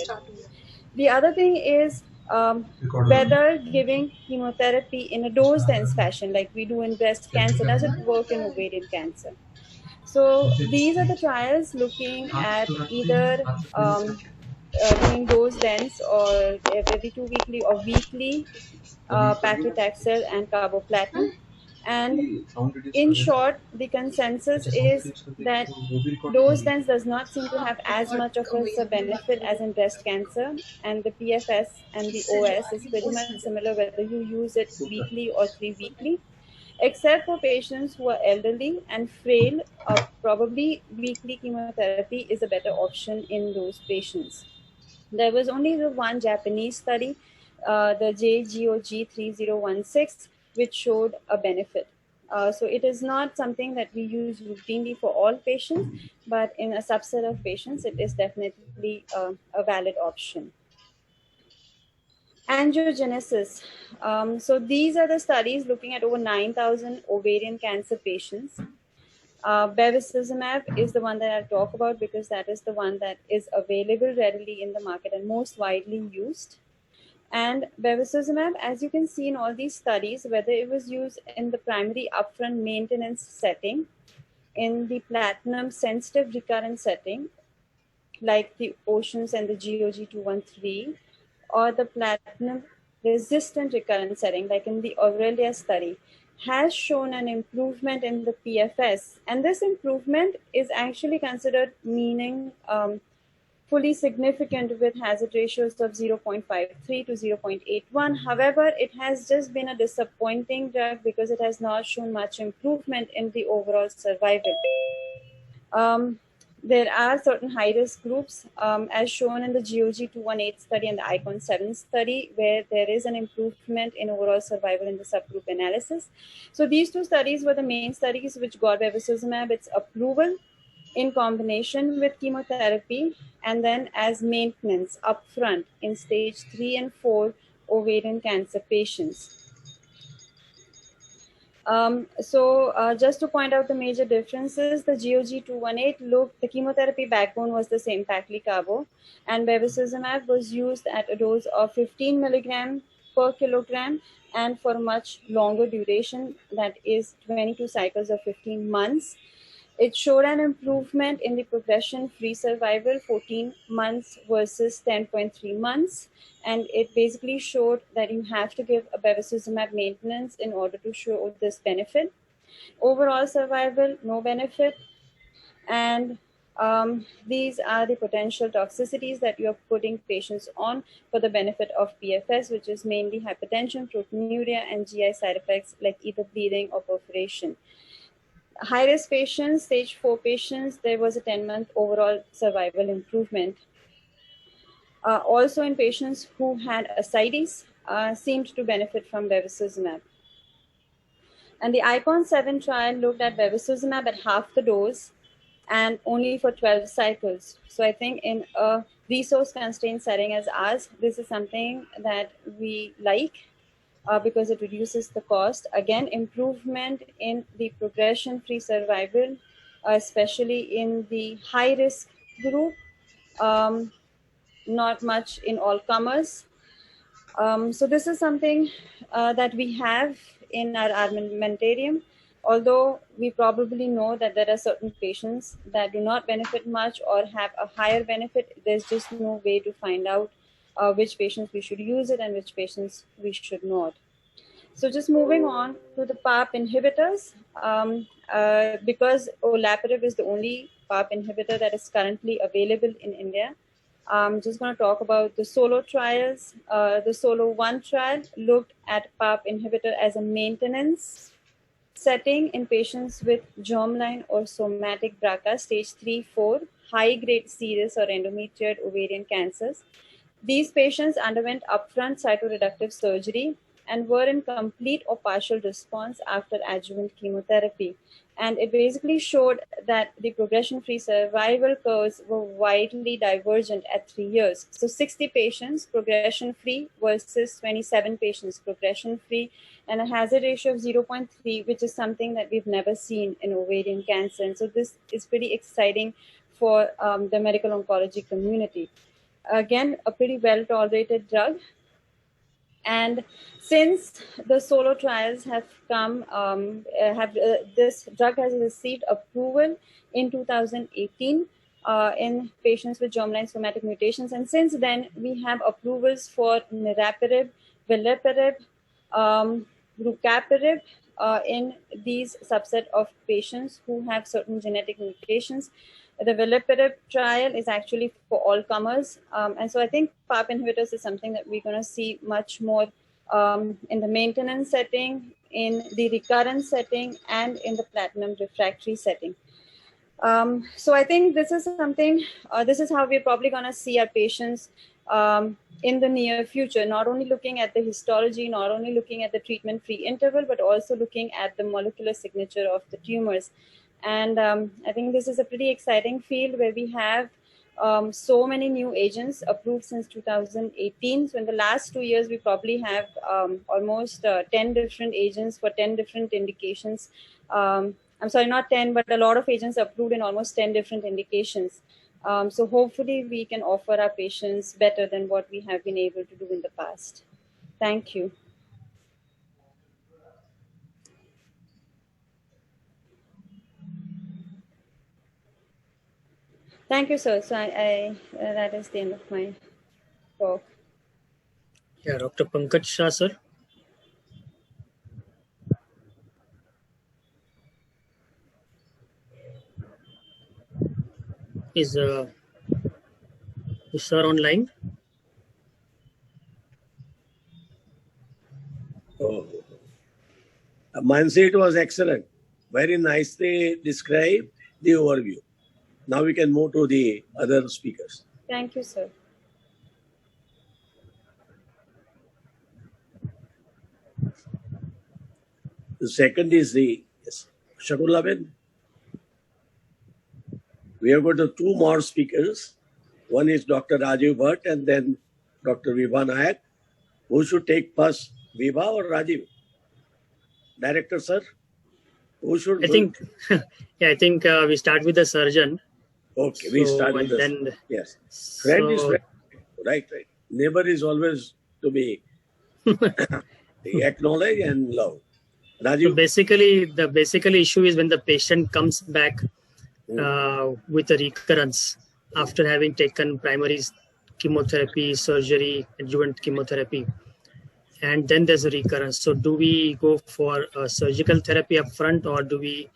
it. The other thing is whether giving chemotherapy in a dose-dense fashion, like we do in breast cancer, does it work in ovarian cancer? So these are the trials looking at either doing dose dense or every 2 weekly or weekly paclitaxel and carboplatin. And in short, the consensus is that dose dense does not seem to have as much of a benefit as in breast cancer, and the PFS and the OS is pretty much similar whether you use it weekly or 3 weekly. Except for patients who are elderly and frail, probably weekly chemotherapy is a better option in those patients. There was only the one Japanese study, the JGOG 3016, which showed a benefit. So it is not something that we use routinely for all patients, but in a subset of patients, it is definitely a valid option. Angiogenesis. So these are the studies looking at over 9,000 ovarian cancer patients. Bevacizumab is the one that I'll talk about because that is the one that is available readily in the market and most widely used. And bevacizumab, as you can see in all these studies, whether it was used in the primary upfront maintenance setting, in the platinum sensitive recurrent setting, like the OCEANS and the GOG 213, or the platinum resistant recurrent setting, like in the Aurelia study, has shown an improvement in the PFS. And this improvement is actually considered fully significant with hazard ratios of 0.53 to 0.81. However, it has just been a disappointing drug because it has not shown much improvement in the overall survival. There are certain high-risk groups, as shown in the GOG 218 study and the ICON 7 study, where there is an improvement in overall survival in the subgroup analysis. So these two studies were the main studies which got bevacizumab its approval in combination with chemotherapy and then as maintenance upfront in stage 3 and 4 ovarian cancer patients. Just to point out the major differences, the GOG 218 the chemotherapy backbone was the same, pacli-carbo, and bevacizumab was used at a dose of 15 milligram per kilogram and for much longer duration, that is 22 cycles of 15 months. It showed an improvement in the progression-free survival, 14 months versus 10.3 months. And it basically showed that you have to give a bevacizumab maintenance in order to show this benefit. Overall survival, no benefit. And these are the potential toxicities that you're putting patients on for the benefit of PFS, which is mainly hypertension, proteinuria, and GI side effects like either bleeding or perforation. High-risk patients, stage 4 patients, there was a 10-month overall survival improvement. Also in patients who had ascites, seemed to benefit from bevacizumab. And the ICON 7 trial looked at bevacizumab at half the dose and only for 12 cycles. So I think in a resource-constrained setting as ours, this is something that we like. Because it reduces the cost. Again, improvement in the progression-free survival, especially in the high-risk group, not much in all comers. So this is something that we have in our armamentarium, although we probably know that there are certain patients that do not benefit much or have a higher benefit. There's just no way to find out which patients we should use it and which patients we should not. So just moving on to the PARP inhibitors, because olaparib is the only PARP inhibitor that is currently available in India, I'm just going to talk about the SOLO trials. The SOLO 1 trial looked at PARP inhibitor as a maintenance setting in patients with germline or somatic BRCA stage 3-4, high-grade serous or endometrioid ovarian cancers. These patients underwent upfront cytoreductive surgery and were in complete or partial response after adjuvant chemotherapy. And it basically showed that the progression-free survival curves were widely divergent at 3 years. So 60 patients progression-free versus 27 patients progression-free, and a hazard ratio of 0.3, which is something that we've never seen in ovarian cancer. And so this is pretty exciting for the medical oncology community. Again, a pretty well-tolerated drug. And since the solo trials have come, this drug has received approval in 2018 in patients with germline somatic mutations. And since then, we have approvals for niraparib, veliparib, rucaparib in these subset of patients who have certain genetic mutations. The veliparib trial is actually for all comers. And so I think PARP inhibitors is something that we're going to see much more in the maintenance setting, in the recurrence setting, and in the platinum refractory setting. So I think this is something, this is how we're probably going to see our patients in the near future, not only looking at the histology, not only looking at the treatment-free interval, but also looking at the molecular signature of the tumors. And I think this is a pretty exciting field where we have so many new agents approved since 2018. So in the last 2 years, we probably have almost 10 different agents for 10 different indications. I'm sorry, not 10, but a lot of agents approved in almost 10 different indications. So hopefully we can offer our patients better than what we have been able to do in the past. Thank you. Thank you, sir. So that is the end of my talk. Yeah, Dr. Pankaj Shah, sir. Is sir online? Oh. Mansi, it was excellent. Very nicely described the overview. Now we can move to the other speakers. Thank you, sir. The second is the Shakunla Ben. We have got the two more speakers. One is Dr. Rajiv Bhatt and then Dr. Vibha Nayak. Who should take first, Vibha or Rajiv? Director, sir? Who should? I think, yeah, I think we start with the surgeon. Okay, we start with the yes. Friend is friend. Right. Neighbor is always to be acknowledge and love. Rajiv? So basically, the issue is when the patient comes back with a recurrence after having taken primary chemotherapy, surgery, adjuvant chemotherapy, and then there's a recurrence. So do we go for surgical therapy up front, or do we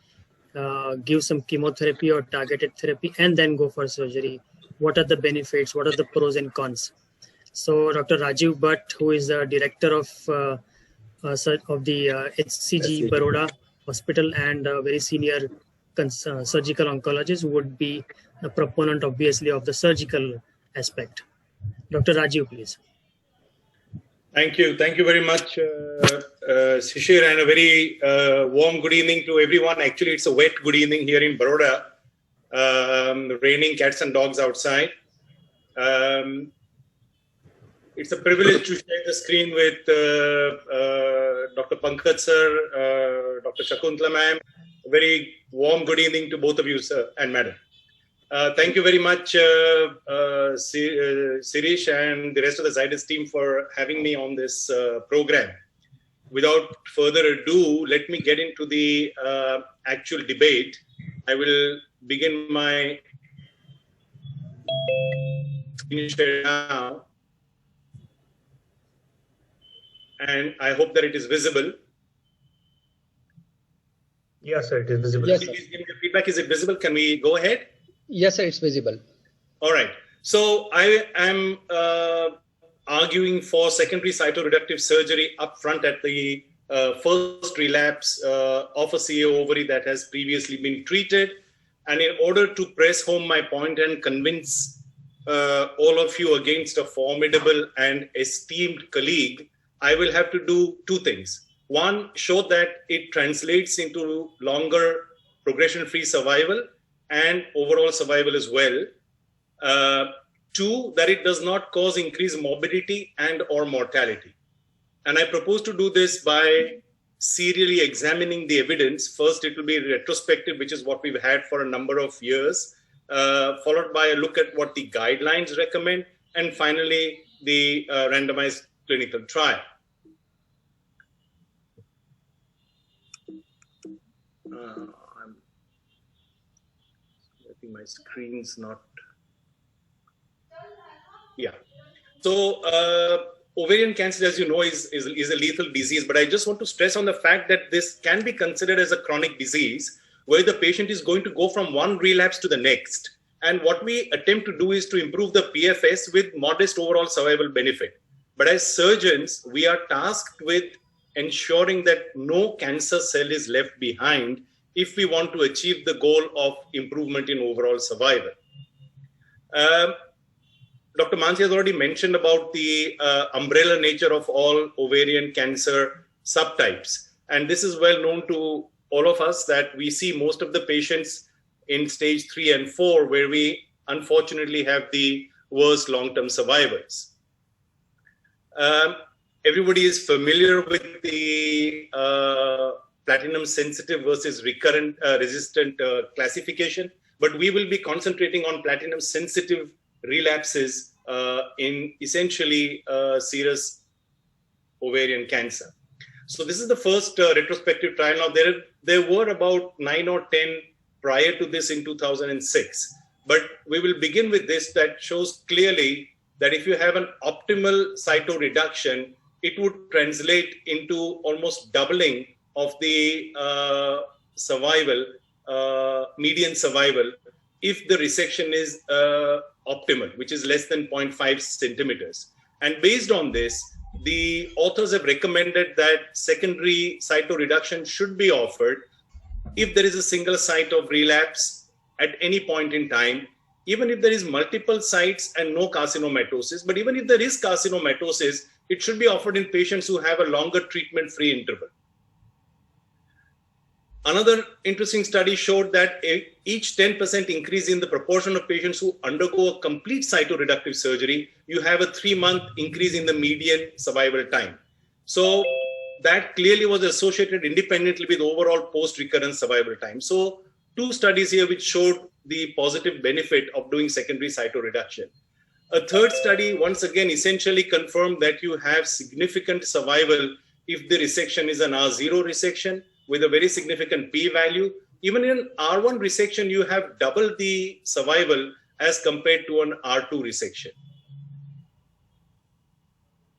give some chemotherapy or targeted therapy and then go for surgery? What are the benefits? What are the pros and cons? So Dr. Rajiv Bhatt, who is the director of the HCG Baroda Hospital and a very senior surgical oncologist, would be a proponent, obviously, of the surgical aspect. Dr. Rajiv, please. Thank you. Thank you very much, Shishir, and a very warm good evening to everyone. Actually, it's a wet good evening here in Baroda. Raining cats and dogs outside. It's a privilege to share the screen with Dr. Pankaj sir, Dr. Shakuntala ma'am. A very warm good evening to both of you, sir and madam. Thank you very much, Sirish and the rest of the Zydus team for having me on this program. Without further ado, let me get into the actual debate. I will begin my screen share now. And I hope that it is visible. Yes, sir, it is visible. Yes, please give me the feedback. Is it visible? Can we go ahead? Yes, sir, it's visible. All right. So I am arguing for secondary cytoreductive surgery up front at the first relapse of a CA ovary that has previously been treated. And in order to press home my point and convince all of you against a formidable and esteemed colleague, I will have to do two things. One, show that it translates into longer progression-free survival and overall survival as well. Two, that it does not cause increased morbidity and or mortality. And I propose to do this by serially examining the evidence. First, it will be retrospective, which is what we've had for a number of years, followed by a look at what the guidelines recommend, and finally the randomized clinical trial. I think my screen's not. Yeah. So ovarian cancer, as you know, is a lethal disease. But I just want to stress on the fact that this can be considered as a chronic disease where the patient is going to go from one relapse to the next. And what we attempt to do is to improve the PFS with modest overall survival benefit. But as surgeons, we are tasked with ensuring that no cancer cell is left behind if we want to achieve the goal of improvement in overall survival. Dr. Mansi has already mentioned about the umbrella nature of all ovarian cancer subtypes. And this is well known to all of us that we see most of the patients in stage 3 and 4, where we unfortunately have the worst long-term survivors. Everybody is familiar with the platinum sensitive versus recurrent resistant classification, but we will be concentrating on platinum sensitive relapses in essentially serous ovarian cancer. So this is the first retrospective trial. Now there were about 9 or 10 prior to this in 2006, but we will begin with this that shows clearly that if you have an optimal cytoreduction, it would translate into almost doubling of the survival, median survival, if the resection is optimal, which is less than 0.5 centimeters. And based on this, the authors have recommended that secondary cytoreduction should be offered if there is a single site of relapse at any point in time, even if there is multiple sites and no carcinomatosis. But even if there is carcinomatosis, it should be offered in patients who have a longer treatment-free interval. Another interesting study showed that each 10% increase in the proportion of patients who undergo a complete cytoreductive surgery, you have a 3-month increase in the median survival time. So that clearly was associated independently with overall post-recurrence survival time. So 2 studies here which showed the positive benefit of doing secondary cytoreduction. A 3rd study, once again, essentially confirmed that you have significant survival if the resection is an R0 resection with a very significant p-value. Even in an R1 resection, you have double the survival as compared to an R2 resection.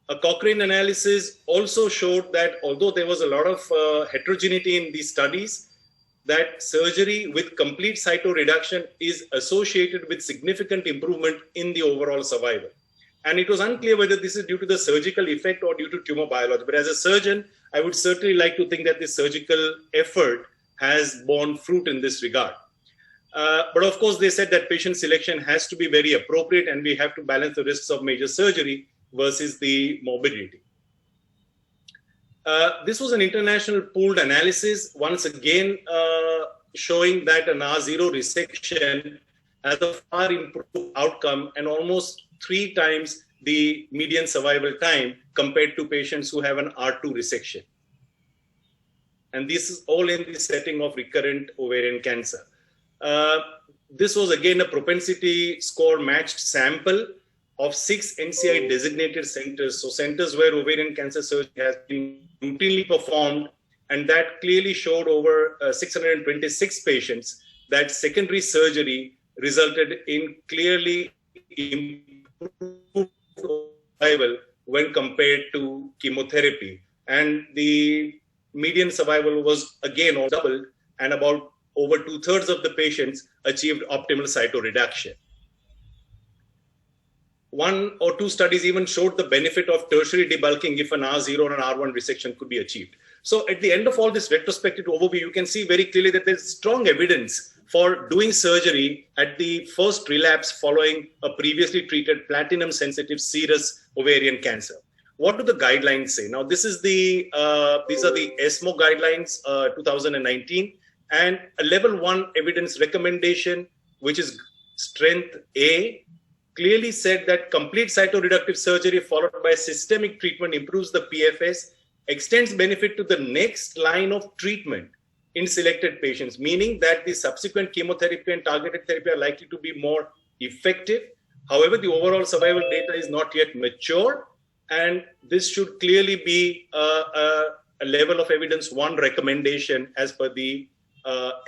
A Cochrane analysis also showed that although there was a lot of heterogeneity in these studies, that surgery with complete cytoreduction is associated with significant improvement in the overall survival. And it was unclear whether this is due to the surgical effect or due to tumor biology. But as a surgeon, I would certainly like to think that the surgical effort has borne fruit in this regard. But of course, they said that patient selection has to be very appropriate and we have to balance the risks of major surgery versus the morbidity. This was an international pooled analysis, once again showing that an R0 resection has a far improved outcome and almost 3 times the median survival time compared to patients who have an R2 resection. And this is all in the setting of recurrent ovarian cancer. This was again a propensity score matched sample of 6 NCI designated centers. So centers where ovarian cancer surgery has been routinely performed, and that clearly showed over 626 patients that secondary surgery resulted in clearly improved survival when compared to chemotherapy. And the median survival was again doubled, and about over 2/3 of the patients achieved optimal cytoreduction. 1 or 2 studies even showed the benefit of tertiary debulking if an R0 or an R1 resection could be achieved. So at the end of all this retrospective overview, you can see very clearly that there's strong evidence for doing surgery at the first relapse following a previously treated platinum-sensitive serous ovarian cancer. What do the guidelines say? Now, this is these are the ESMO guidelines 2019, and a level 1 evidence recommendation, which is strength A, clearly said that complete cytoreductive surgery followed by systemic treatment improves the PFS, extends benefit to the next line of treatment in selected patients, meaning that the subsequent chemotherapy and targeted therapy are likely to be more effective, However, the overall survival data is not yet mature, and this should clearly be a level of evidence 1 recommendation as per the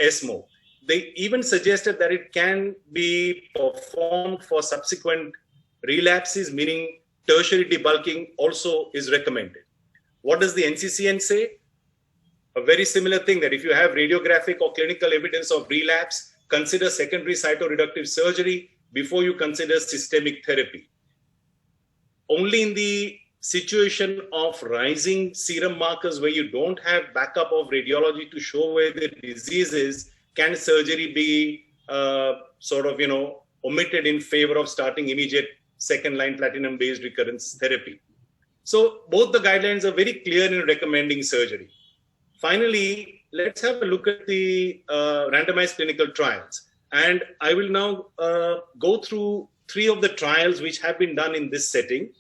ESMO. They even suggested that it can be performed for subsequent relapses, meaning tertiary debulking also is recommended. What does the NCCN say? A very similar thing, that if you have radiographic or clinical evidence of relapse, consider secondary cytoreductive surgery before you consider systemic therapy. Only in the situation of rising serum markers where you don't have backup of radiology to show where the disease is, can surgery be omitted in favor of starting immediate second-line platinum-based recurrence therapy. So both the guidelines are very clear in recommending surgery. Finally, let's have a look at the randomized clinical trials. And I will now go through 3 of the trials which have been done in this setting.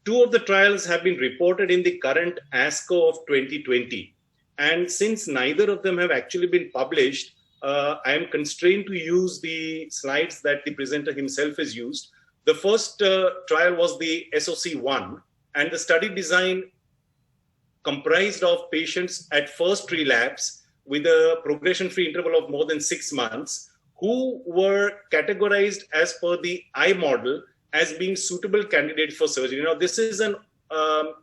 2 of the trials have been reported in the current ASCO of 2020. And since neither of them have actually been published, I am constrained to use the slides that the presenter himself has used. The first trial was the SOC1, and the study design comprised of patients at first relapse with a progression-free interval of more than 6 months, who were categorized as per the I model as being suitable candidates for surgery. Now, this is an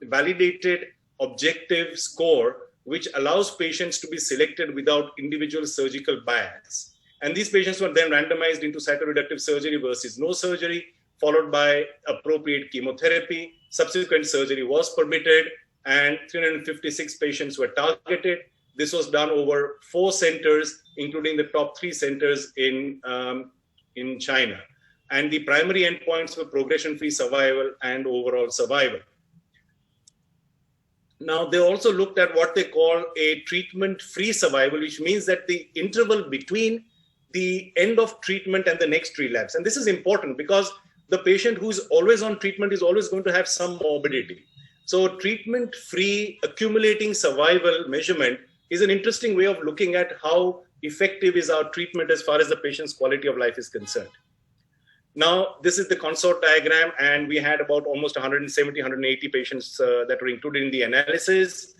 validated objective score which allows patients to be selected without individual surgical bias. And these patients were then randomized into cytoreductive surgery versus no surgery, followed by appropriate chemotherapy. Subsequent surgery was permitted, and 356 patients were targeted. This was done over 4 centers, including the top 3 centers in China. And the primary endpoints were progression-free survival and overall survival. Now, they also looked at what they call a treatment-free survival, which means that the interval between the end of treatment and the next relapse. And this is important because the patient who is always on treatment is always going to have some morbidity. So treatment-free accumulating survival measurement is an interesting way of looking at how effective is our treatment as far as the patient's quality of life is concerned. Now, this is the consort diagram, and we had about almost 170, 180 patients that were included in the analysis.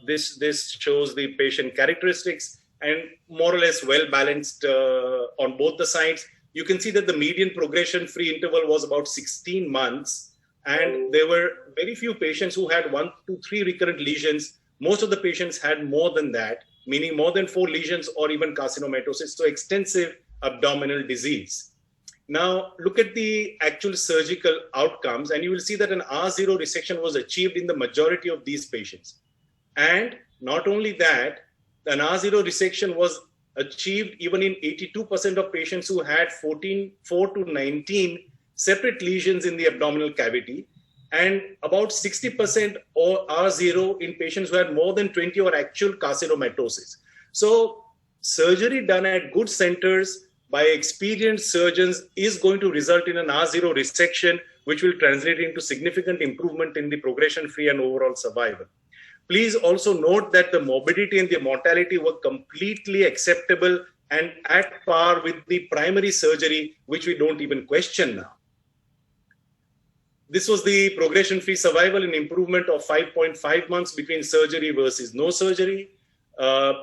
This shows the patient characteristics, and more or less well-balanced on both the sides. You can see that the median progression-free interval was about 16 months, and there were very few patients who had 1 to 3 recurrent lesions. Most of the patients had more than that, meaning more than 4 lesions or even carcinomatosis, so extensive abdominal disease. Now, look at the actual surgical outcomes, and you will see that an R0 resection was achieved in the majority of these patients. And not only that, an R0 resection was achieved even in 82% of patients who had 4 to 19 separate lesions in the abdominal cavity, and about 60% or R0 in patients who had more than 20 or actual carcinomatosis. So surgery done at good centers by experienced surgeons is going to result in an R0 resection, which will translate into significant improvement in the progression-free and overall survival. Please also note that the morbidity and the mortality were completely acceptable and at par with the primary surgery, which we don't even question now. This was the progression-free survival and improvement of 5.5 months between surgery versus no surgery.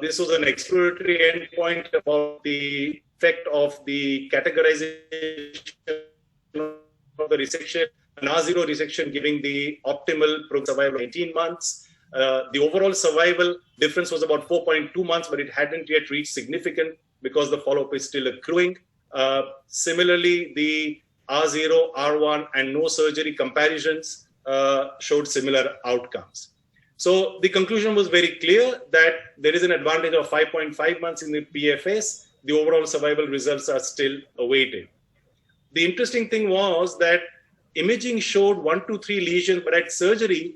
This was an exploratory endpoint about the effect of the categorization of the resection, an R0 resection giving the optimal survival of 18 months. The overall survival difference was about 4.2 months, but it hadn't yet reached significant because the follow-up is still accruing. Similarly, the R0, R1, and no surgery comparisons showed similar outcomes. So the conclusion was very clear that there is an advantage of 5.5 months in the PFS. The overall survival results are still awaited. The interesting thing was that imaging showed 1 to 3 lesions, but at surgery,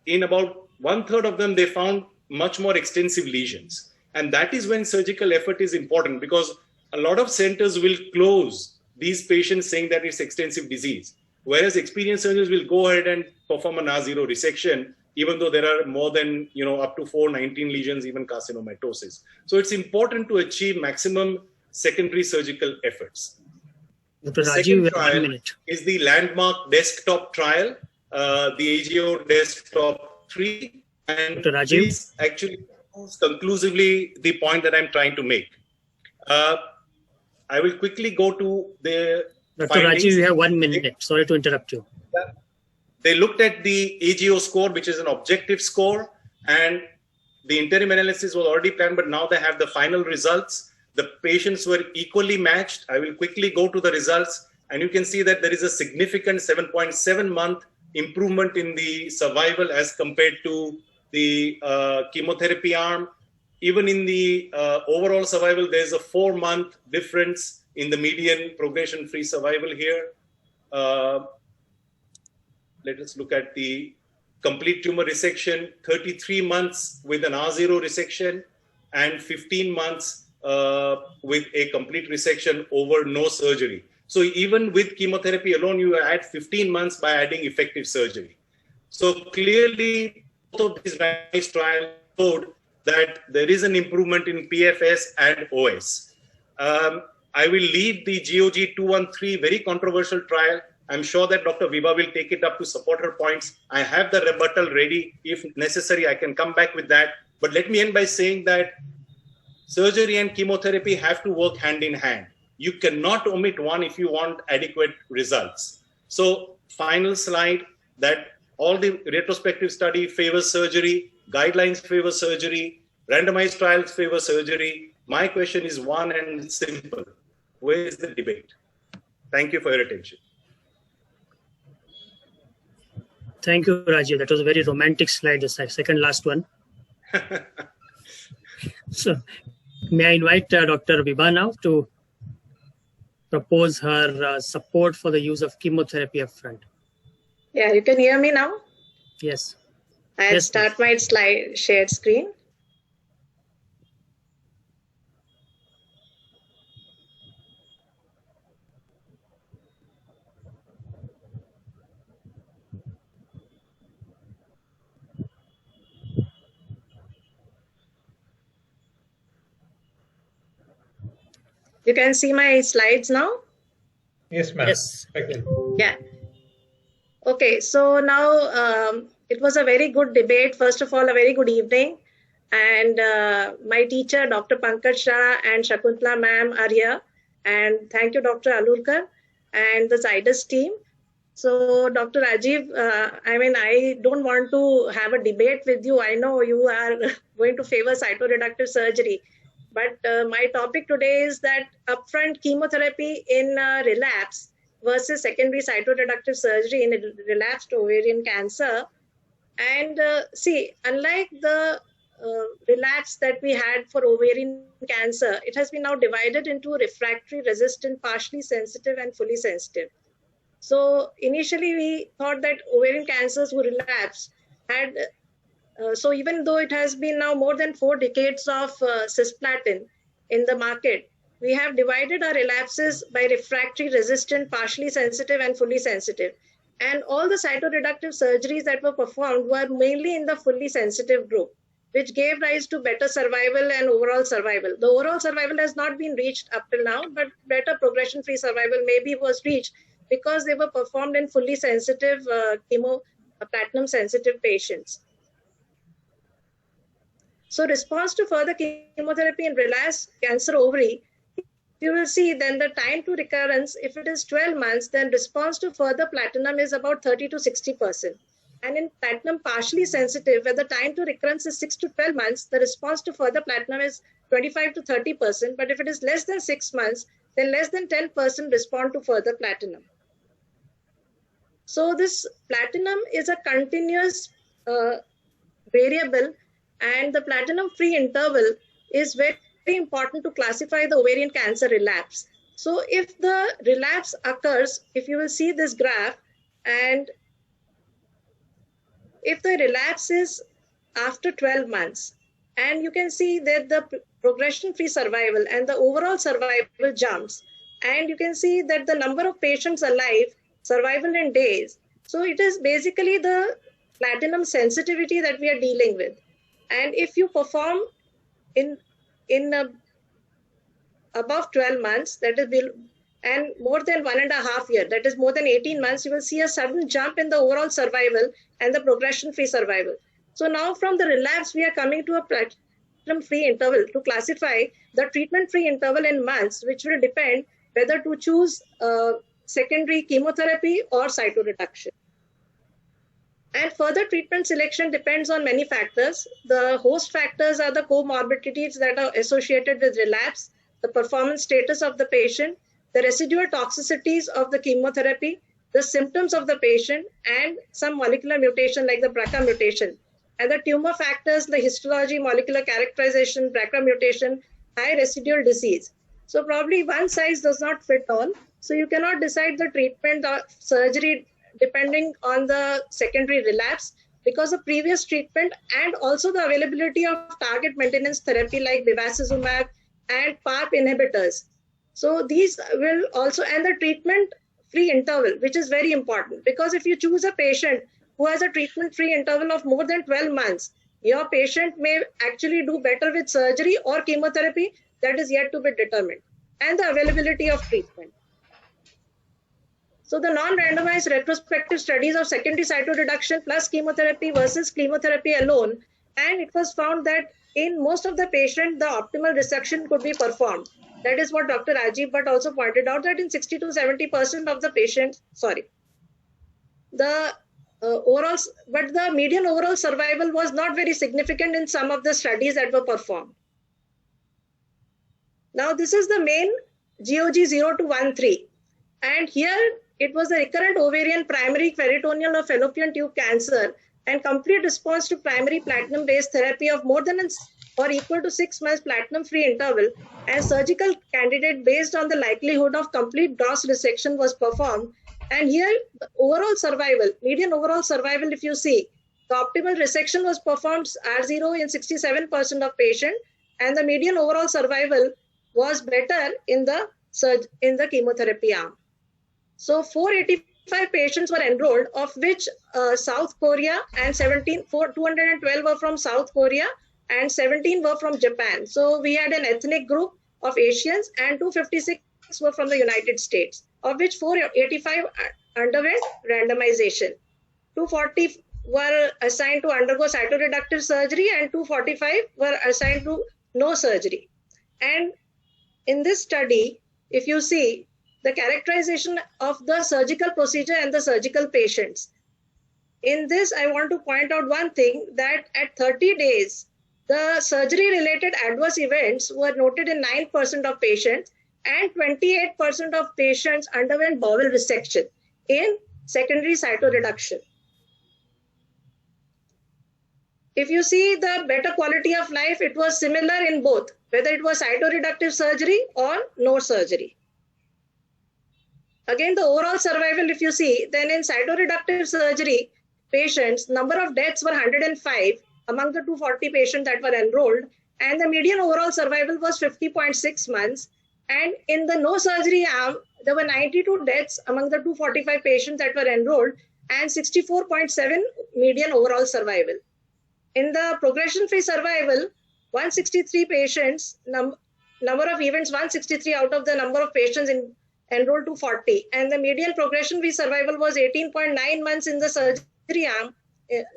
in about 1/3 of them, they found much more extensive lesions. And that is when surgical effort is important, because a lot of centers will close these patients saying that it's extensive disease, whereas experienced surgeons will go ahead and perform an R0 resection, even though there are more than, up to 419 lesions, even carcinomatosis. So it's important to achieve maximum secondary surgical efforts. Dr. The Rajiv, second you have 1 trial minute. is the landmark desktop trial, the AGO desktop 3, and Dr. Rajiv? this actually proves conclusively the point that I'm trying to make. I will quickly go to the Dr. findings. Rajiv, you have 1 minute. Sorry to interrupt you. They looked at the AGO score, which is an objective score, and the interim analysis was already planned, but now they have the final results. The patients were equally matched. I will quickly go to the results, and you can see that there is a significant 7.7-month improvement in the survival as compared to the chemotherapy arm. Even in the overall survival, there's a 4-month difference in the median progression-free survival here. Let us look at the complete tumor resection, 33 months with an R0 resection and 15 months with a complete resection over no surgery. So even with chemotherapy alone, you add 15 months by adding effective surgery. So clearly, both of these randomized trials showed that there is an improvement in PFS and OS. I will leave the GOG 213 very controversial trial. I'm sure that Dr. Vibha will take it up to support her points. I have the rebuttal ready. If necessary, I can come back with that. But let me end by saying that surgery and chemotherapy have to work hand in hand. You cannot omit one if you want adequate results. So final slide, that all the retrospective study favors surgery, guidelines favor surgery, randomized trials favor surgery. My question is one and simple. Where is the debate? Thank you for your attention. Thank you, Rajiv. That was a very romantic slide, the second last one. So, may I invite Dr. Vibha now to propose her support for the use of chemotherapy upfront. Yeah, you can hear me now? Yes. I'll Yes, start my slide shared screen. You can see my slides now? Yes, ma'am. Yes. Yeah. Okay, so now it was a very good debate. First of all, a very good evening. And my teacher, Dr. Pankaj Shah and Shakuntala ma'am are here. And thank you, Dr. Alurkar and the Zydus team. So, Dr. Rajiv, I don't want to have a debate with you. I know you are going to favor cytoreductive surgery. But my topic today is that upfront chemotherapy in relapse versus secondary cytoreductive surgery in relapsed ovarian cancer. And see, unlike the relapse that we had for ovarian cancer, it has been now divided into refractory, resistant, partially sensitive, and fully sensitive. So initially we thought that ovarian cancers who relapse had, so even though it has been now more than 4 decades of cisplatin in the market, we have divided our relapses by refractory, resistant, partially sensitive, and fully sensitive. And all the cytoreductive surgeries that were performed were mainly in the fully sensitive group, which gave rise to better survival and overall survival. The overall survival has not been reached up till now, but better progression-free survival maybe was reached because they were performed in fully sensitive platinum-sensitive patients. So response to further chemotherapy in relapsed cancer ovary, you will see then the time to recurrence, if it is 12 months, then response to further platinum is about 30 to 60%. And in platinum partially sensitive, where the time to recurrence is 6 to 12 months, the response to further platinum is 25 to 30%. But if it is less than 6 months, then less than 10% respond to further platinum. So this platinum is a continuous variable, and the platinum-free interval is very important to classify the ovarian cancer relapse. So if the relapse occurs, if you will see this graph, and if the relapse is after 12 months, and you can see that the progression-free survival and the overall survival jumps, and you can see that the number of patients alive, survival in days. So it is basically the platinum sensitivity that we are dealing with. And if you perform in above 12 months, that is, and more than 1.5 years, that is more than 18 months, you will see a sudden jump in the overall survival and the progression-free survival. So now from the relapse, we are coming to a platinum-free interval to classify the treatment-free interval in months, which will depend whether to choose secondary chemotherapy or cytoreduction. And further treatment selection depends on many factors. The host factors are the comorbidities that are associated with relapse, the performance status of the patient, the residual toxicities of the chemotherapy, the symptoms of the patient, and some molecular mutation like the BRCA mutation. And the tumor factors, the histology, molecular characterization, BRCA mutation, high residual disease. So probably one size does not fit all. So you cannot decide the treatment or surgery depending on the secondary relapse, because of previous treatment and also the availability of target maintenance therapy like bevacizumab and PARP inhibitors. So these will also, and the treatment-free interval, which is very important, because if you choose a patient who has a treatment-free interval of more than 12 months, your patient may actually do better with surgery or chemotherapy. That is yet to be determined, and the availability of treatment. So the non-randomized retrospective studies of secondary cytoreduction plus chemotherapy versus chemotherapy alone, and it was found that in most of the patients, the optimal resection could be performed. That is what Dr. Rajiv Bhatt also pointed out, that in 60 to 70% of the patients, the median overall survival was not very significant in some of the studies that were performed. Now this is the main GOG 0 to 1-3, and here it was a recurrent ovarian primary peritoneal or fallopian tube cancer and complete response to primary platinum-based therapy of more than or equal to 6 months platinum-free interval, and surgical candidate based on the likelihood of complete DOS resection was performed. And here the overall survival, median overall survival, if you see, the optimal resection was performed R0 in 67% of patients, and the median overall survival was better in the chemotherapy arm. So 485 patients were enrolled, of which South Korea and 212 were from South Korea and 17 were from Japan. So we had an ethnic group of Asians, and 256 were from the United States, of which 485 underwent randomization. 240 were assigned to undergo cytoreductive surgery and 245 were assigned to no surgery. And in this study, if you see the characterization of the surgical procedure and the surgical patients, in this I want to point out one thing, that at 30 days, the surgery-related adverse events were noted in 9% of patients, and 28% of patients underwent bowel resection in secondary cytoreduction. If you see the better quality of life, it was similar in both, whether it was cytoreductive surgery or no surgery. Again, the overall survival, if you see, then in cytoreductive surgery, patients, number of deaths were 105 among the 240 patients that were enrolled, and the median overall survival was 50.6 months. And in the no surgery arm, there were 92 deaths among the 245 patients that were enrolled, and 64.7 median overall survival. In the progression-free survival, 163 patients, number of events 163 out of the number of patients enrolled to 40, and the median progression-free survival was 18.9 months in the surgery arm,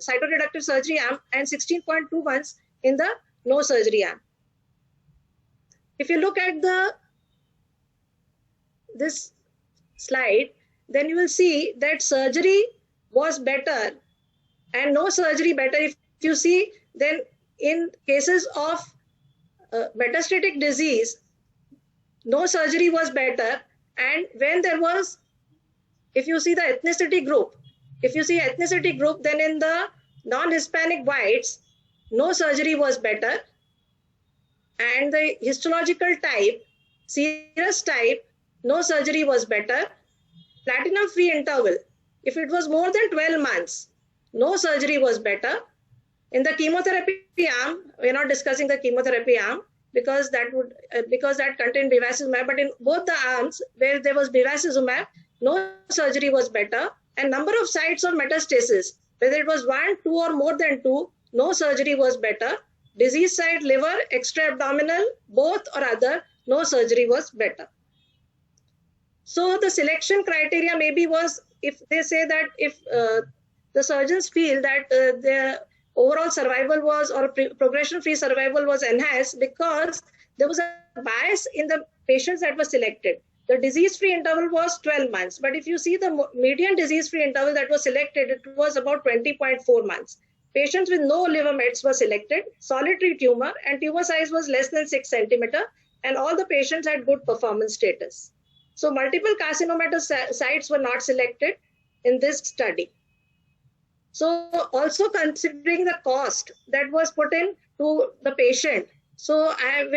cytoreductive surgery arm, and 16.2 months in the no surgery arm. If you look at this slide, then you will see that surgery was better and no surgery better. If you see, then in cases of metastatic disease, no surgery was better. And when there was, if you see the ethnicity group, then in the non-Hispanic whites, no surgery was better. And the histological type, serous type, no surgery was better. Platinum-free interval, if it was more than 12 months, no surgery was better. In the chemotherapy arm, we're not discussing the chemotherapy arm because that contained bevacizumab, but in both the arms where there was bevacizumab, no surgery was better. And number of sites of metastasis, whether it was 1, 2 or more than 2, no surgery was better. Disease site, liver, extra-abdominal, both or other, no surgery was better. So the selection criteria maybe was, if they say that if the surgeons feel that their overall survival was, or progression-free survival was enhanced because there was a bias in the patients that were selected. The disease-free interval was 12 months, but if you see the median disease-free interval that was selected, it was about 20.4 months. Patients with no liver mets were selected, solitary tumor, and tumor size was less than 6 centimeter, and all the patients had good performance status. So multiple carcinomatous sites were not selected in this study. So also considering the cost that was put in to the patient. So I'm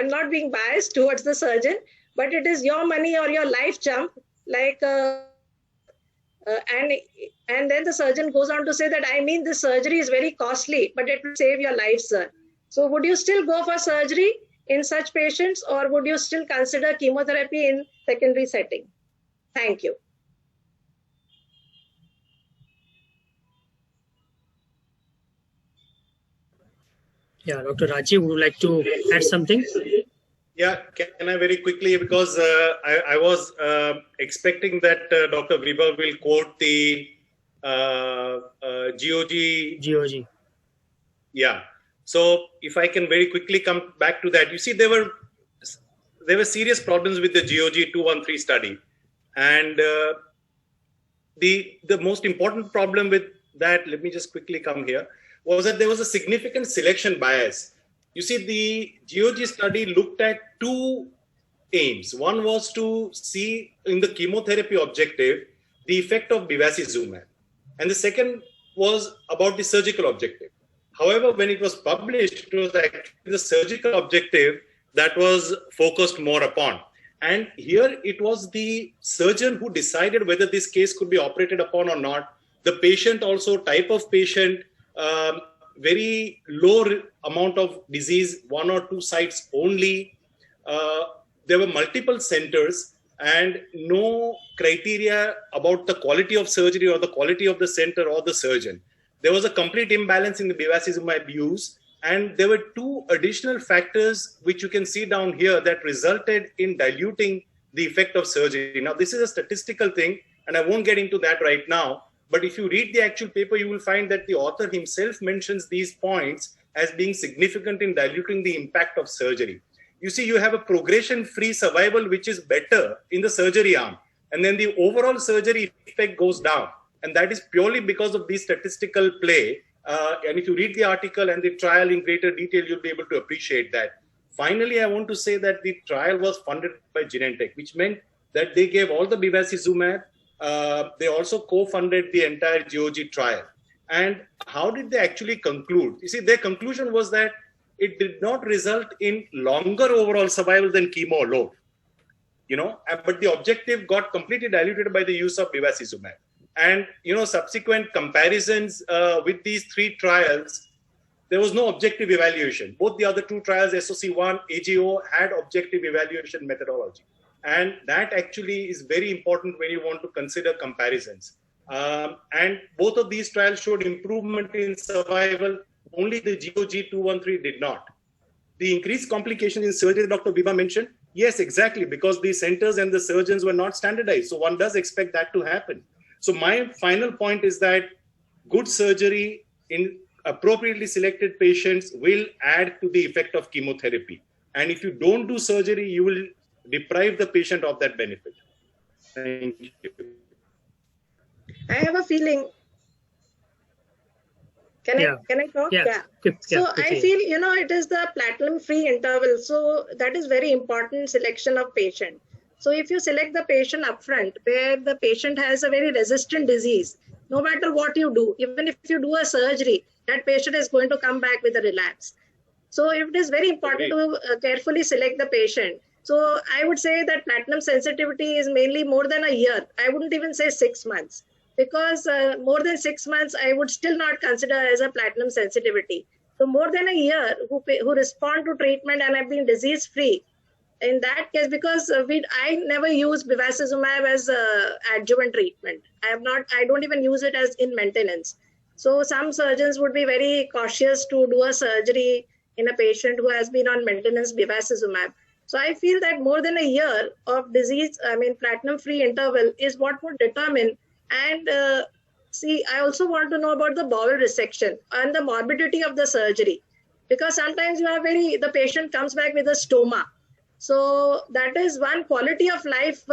not being biased towards the surgeon, but it is your money or your life jump, like, and then the surgeon goes on to say that, I mean, this surgery is very costly, but it will save your life, sir. So would you still go for surgery in such patients, or would you still consider chemotherapy in secondary setting? Thank you. Yeah, Dr. Rajiv, would you like to add something? Yeah, can I very quickly, because I was expecting that Dr. Vibha will quote the GOG. Yeah. So if I can very quickly come back to that, you see, there were serious problems with the GOG 213 study, and the most important problem with that, let me just quickly come here, was that there was a significant selection bias. You see, the GOG study looked at two aims. One was to see in the chemotherapy objective the effect of bevacizumab, and the second was about the surgical objective. However, when it was published, it was actually the surgical objective that was focused more upon. And here it was the surgeon who decided whether this case could be operated upon or not. The patient also, type of patient, very low amount of disease, 1 or 2 sites only. There were multiple centers and no criteria about the quality of surgery or the quality of the center or the surgeon. There was a complete imbalance in the bevacizumab use, and there were 2 additional factors which you can see down here that resulted in diluting the effect of surgery. Now, this is a statistical thing, and I won't get into that right now. But if you read the actual paper, you will find that the author himself mentions these points as being significant in diluting the impact of surgery. You see, you have a progression-free survival, which is better in the surgery arm, and then the overall surgery effect goes down. And that is purely because of the statistical play. And if you read the article and the trial in greater detail, you'll be able to appreciate that. Finally, I want to say that the trial was funded by Genentech, which meant that they gave all the bevacizumab. They also co-funded the entire GOG trial. And how did they actually conclude? You see, their conclusion was that it did not result in longer overall survival than chemo alone. But the objective got completely diluted by the use of bevacizumab. And, subsequent comparisons with these 3 trials, there was no objective evaluation. Both the other 2 trials, SOC1, AGO, had objective evaluation methodology. And that actually is very important when you want to consider comparisons. And both of these trials showed improvement in survival. Only the GOG 213 did not. The increased complications in surgery Dr. Vibha mentioned, yes, exactly, because the centers and the surgeons were not standardized. So one does expect that to happen. So my final point is that good surgery in appropriately selected patients will add to the effect of chemotherapy. And if you don't do surgery, you will deprive the patient of that benefit. Thank you. I have a feeling. Can I talk? Yeah. So I feel, it is the platinum-free interval. So that is very important selection of patient. So if you select the patient upfront, where the patient has a very resistant disease, no matter what you do, even if you do a surgery, that patient is going to come back with a relapse. So it is very important to carefully select the patient. So I would say that platinum sensitivity is mainly more than a year. I wouldn't even say 6 months, because more than 6 months, I would still not consider as a platinum sensitivity. So more than a year who respond to treatment and have been disease-free, in that case, because I never use bevacizumab as adjuvant treatment. I don't even use it as in maintenance. So some surgeons would be very cautious to do a surgery in a patient who has been on maintenance bevacizumab. So I feel that more than a year of disease, platinum-free interval is what would determine. And see, I also want to know about the bowel resection and the morbidity of the surgery, because sometimes the patient comes back with a stoma. So that is one quality of life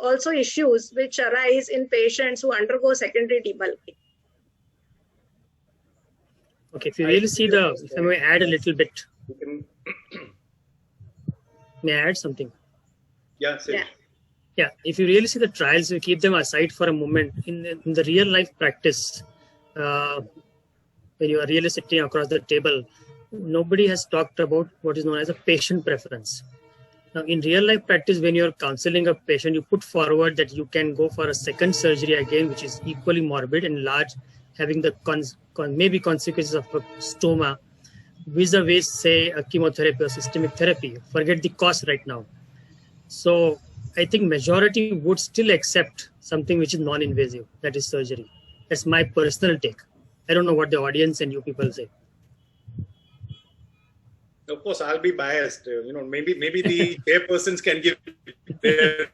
also issues which arise in patients who undergo secondary debulking. Okay, if you really see if I may add a little bit. May I add something? Yeah, sure. Yeah, if you really see the trials, you keep them aside for a moment. In the real life practice, when you are really sitting across the table, nobody has talked about what is known as a patient preference. Now, in real life practice, when you're counseling a patient, you put forward that you can go for a second surgery again, which is equally morbid and large, having the maybe consequences of a stoma, vis-a-vis, say, a chemotherapy or systemic therapy. Forget the cost right now. So I think majority would still accept something which is non-invasive, that is surgery. That's my personal take. I don't know what the audience and you people say. Of course, I'll be biased. Maybe the chairpersons can give their.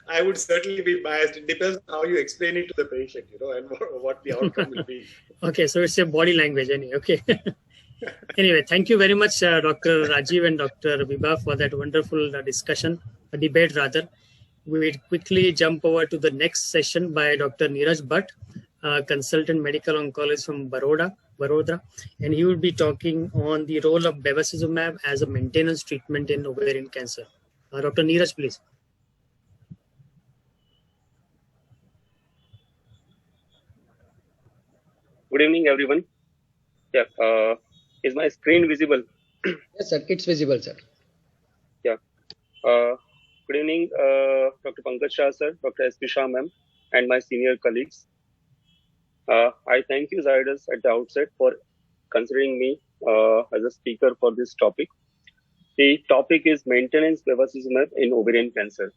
I would certainly be biased. It depends on how you explain it to the patient, and what the outcome will be. Okay, so it's a body language anyway. Okay. Anyway, thank you very much, Dr. Rajiv and Dr. Vibha, for that wonderful debate rather. We will quickly jump over to the next session by Dr. Neeraj Bhatt, consultant medical oncologist from Baroda, and he will be talking on the role of bevacizumab as a maintenance treatment in ovarian cancer. Dr. Neeraj, please. Good evening, everyone. Yeah, is my screen visible? Yes, sir. It's visible, sir. Yeah. Good evening, Dr. Pankaj Shah, sir, Dr. S.P. Shah, ma'am, and my senior colleagues. I thank you, Zydus, at the outset for considering me as a speaker for this topic. The topic is maintenance bevacizumab in ovarian cancer.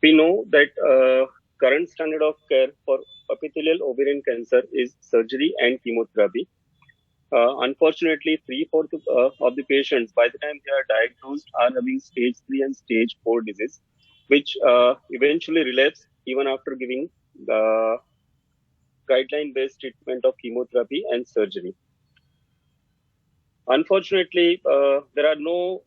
We know that current standard of care for epithelial ovarian cancer is surgery and chemotherapy. Unfortunately, 3/4 of the patients, by the time they are diagnosed, are having stage 3 and stage 4 disease, which eventually relapse even after giving the guideline-based treatment of chemotherapy and surgery. Unfortunately, there are no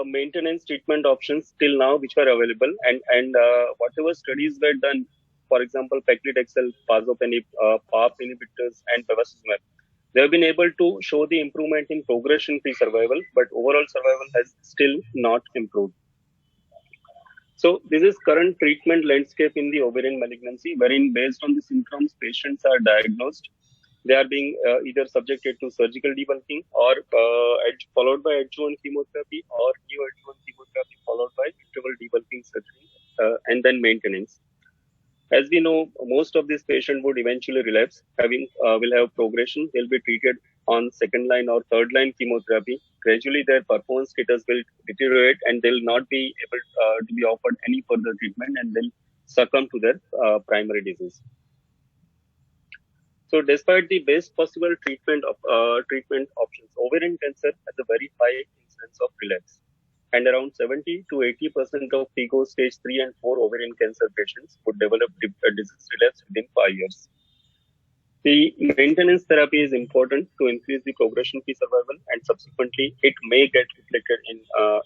maintenance treatment options till now which were available, and whatever studies were done, for example, paclitaxel, pazopanib, PARP inhibitors, and bevacizumab, they have been able to show the improvement in progression-free survival, but overall survival has still not improved. So this is current treatment landscape in the ovarian malignancy, wherein based on the symptoms, patients are diagnosed. They are being either subjected to surgical debulking or followed by adjuvant chemotherapy or neoadjuvant chemotherapy followed by interval debulking surgery and then maintenance. As we know, most of these patients would eventually relapse, will have progression. They'll be treated on second line or third line chemotherapy. Gradually, their performance status will deteriorate and they'll not be able to be offered any further treatment, and they'll succumb to their primary disease. So, despite the best possible treatment options, ovarian cancer has a very high incidence of relapse, and around 70 to 80% of PIGO stage 3 and 4 ovarian cancer patients would develop a disease relapse within 5 years. The maintenance therapy is important to increase the progression-free survival, and subsequently it may get reflected in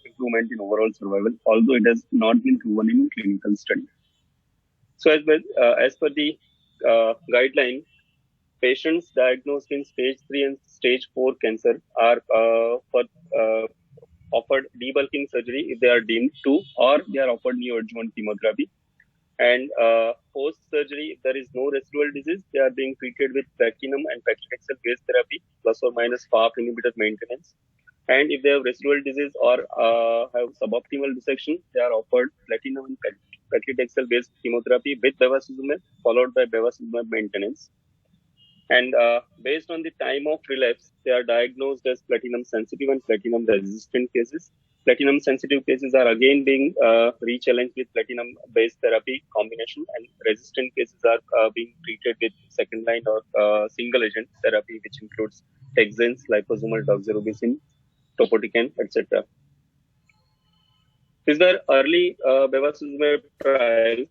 improvement in overall survival, although it has not been proven in clinical study. So as per the guideline, patients diagnosed in stage 3 and stage 4 cancer are offered debulking surgery if they are deemed to, or they are offered neoadjuvant chemotherapy. And post-surgery, if there is no residual disease, they are being treated with platinum and paclitaxel-based therapy, plus or minus PARP inhibitor maintenance. And if they have residual disease or have suboptimal resection, they are offered platinum and paclitaxel-based chemotherapy with bevacizumab, followed by bevacizumab maintenance. And based on the time of relapse, they are diagnosed as platinum-sensitive and platinum-resistant cases. Platinum-sensitive cases are again being re-challenged with platinum-based therapy combination, and resistant cases are being treated with second-line or single-agent therapy, which includes taxanes, liposomal doxorubicin, topotecan, etc. These were early bevacizumab trials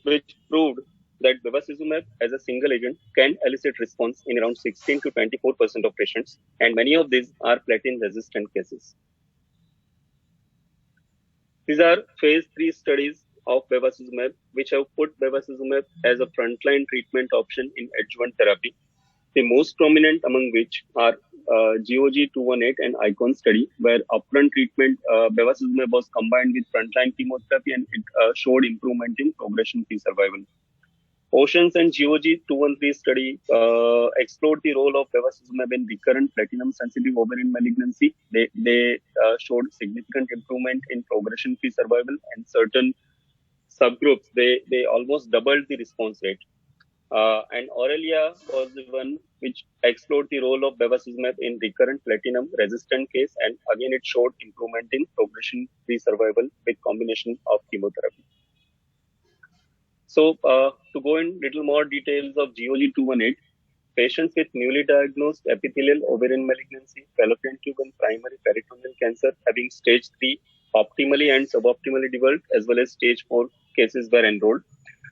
which proved that bevacizumab as a single agent can elicit response in around 16 to 24% of patients, and many of these are platinum-resistant cases. These are phase 3 studies of bevacizumab, which have put bevacizumab as a frontline treatment option in adjuvant therapy. The most prominent among which are GOG 218 and ICON study, where upfront treatment bevacizumab was combined with frontline chemotherapy, and it showed improvement in progression-free survival. OCEANS and GOG 213 study explored the role of bevacizumab in recurrent platinum-sensitive ovarian malignancy. They showed significant improvement in progression-free survival, and certain subgroups they almost doubled the response rate. And Aurelia was the one which explored the role of bevacizumab in recurrent platinum-resistant case, and again it showed improvement in progression-free survival with combination of chemotherapy. So to go in little more details of GOG 218, patients with newly diagnosed epithelial ovarian malignancy, fallopian tube and primary peritoneal cancer having stage 3 optimally and suboptimally developed, as well as stage 4 cases were enrolled.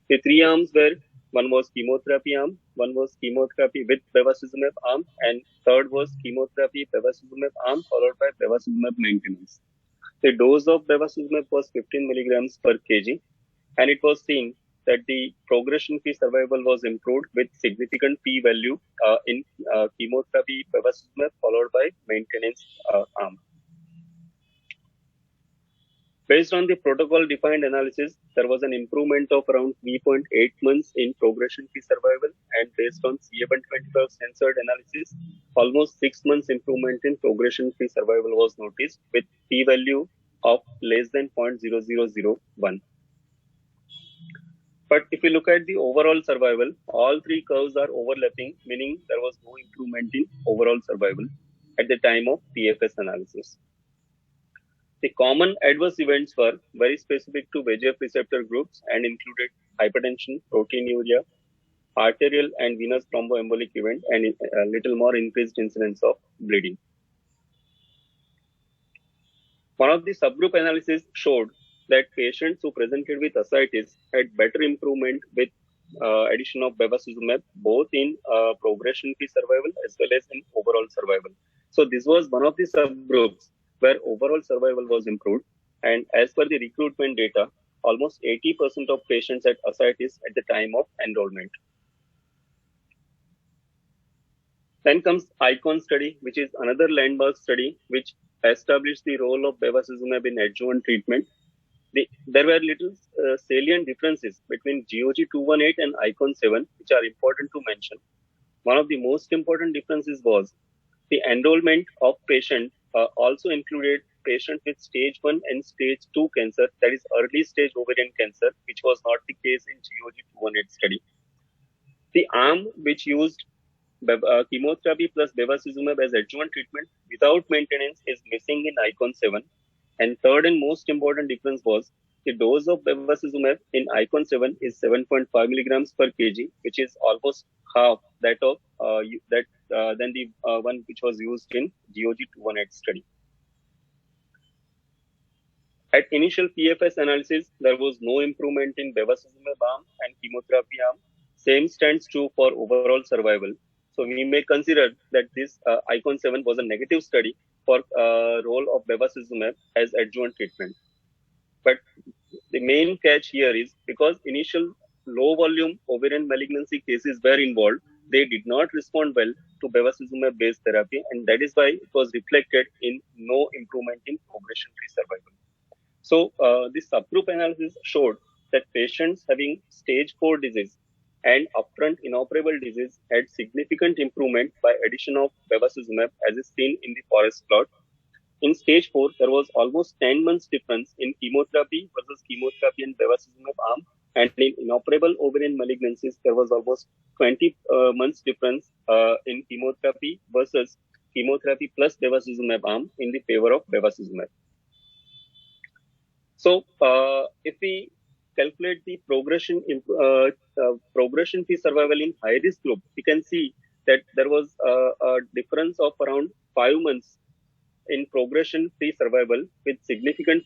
The 3 arms were, one was chemotherapy arm, one was chemotherapy with bevacizumab arm, and third was chemotherapy bevacizumab arm followed by bevacizumab maintenance. The dose of bevacizumab was 15 milligrams per kg, and it was seen that the progression-free survival was improved with significant p-value in chemotherapy bevacizumab followed by maintenance arm. Based on the protocol-defined analysis, there was an improvement of around 3.8 months in progression-free survival, and based on CA125 censored analysis, almost 6 months improvement in progression-free survival was noticed with p-value of less than 0.0001. But if you look at the overall survival, all 3 curves are overlapping, meaning there was no improvement in overall survival at the time of PFS analysis. The common adverse events were very specific to VEGF receptor groups and included hypertension, proteinuria, arterial and venous thromboembolic event, and a little more increased incidence of bleeding. One of the subgroup analyses showed that patients who presented with ascites had better improvement with addition of bevacizumab, both in progression-free survival as well as in overall survival. So this was one of the subgroups where overall survival was improved, and as per the recruitment data, almost 80% of patients had ascites at the time of enrollment. Then comes ICON study, which is another landmark study which established the role of bevacizumab in adjuvant treatment. There were little salient differences between GOG 218 and ICON 7, which are important to mention. One of the most important differences was the enrollment of patients also included patients with stage 1 and stage 2 cancer, that is early stage ovarian cancer, which was not the case in GOG 218 study. The arm which used chemotherapy plus bevacizumab as adjuvant treatment without maintenance is missing in ICON 7. And third and most important difference was the dose of bevacizumab in ICON 7 is 7.5 milligrams per kg, which is almost half that of than the one which was used in GOG 218 study. At initial PFS analysis, there was no improvement in bevacizumab arm and chemotherapy arm. Same stands true for overall survival. So we may consider that this ICON 7 was a negative study for role of bevacizumab as adjuvant treatment. But the main catch here is because initial low volume ovarian malignancy cases were involved, they did not respond well to bevacizumab based therapy, and that is why it was reflected in no improvement in progression-free survival. So this subgroup analysis showed that patients having stage 4 disease and upfront inoperable disease had significant improvement by addition of bevacizumab, as is seen in the forest plot. In stage 4, there was almost 10 months difference in chemotherapy versus chemotherapy and bevacizumab arm, and in inoperable ovarian malignancies, there was almost 20 months difference in chemotherapy versus chemotherapy plus bevacizumab arm in the favor of bevacizumab. So, if we calculate the progression-free survival in high-risk group, we can see that there was a difference of around 5 months in progression-free survival with significant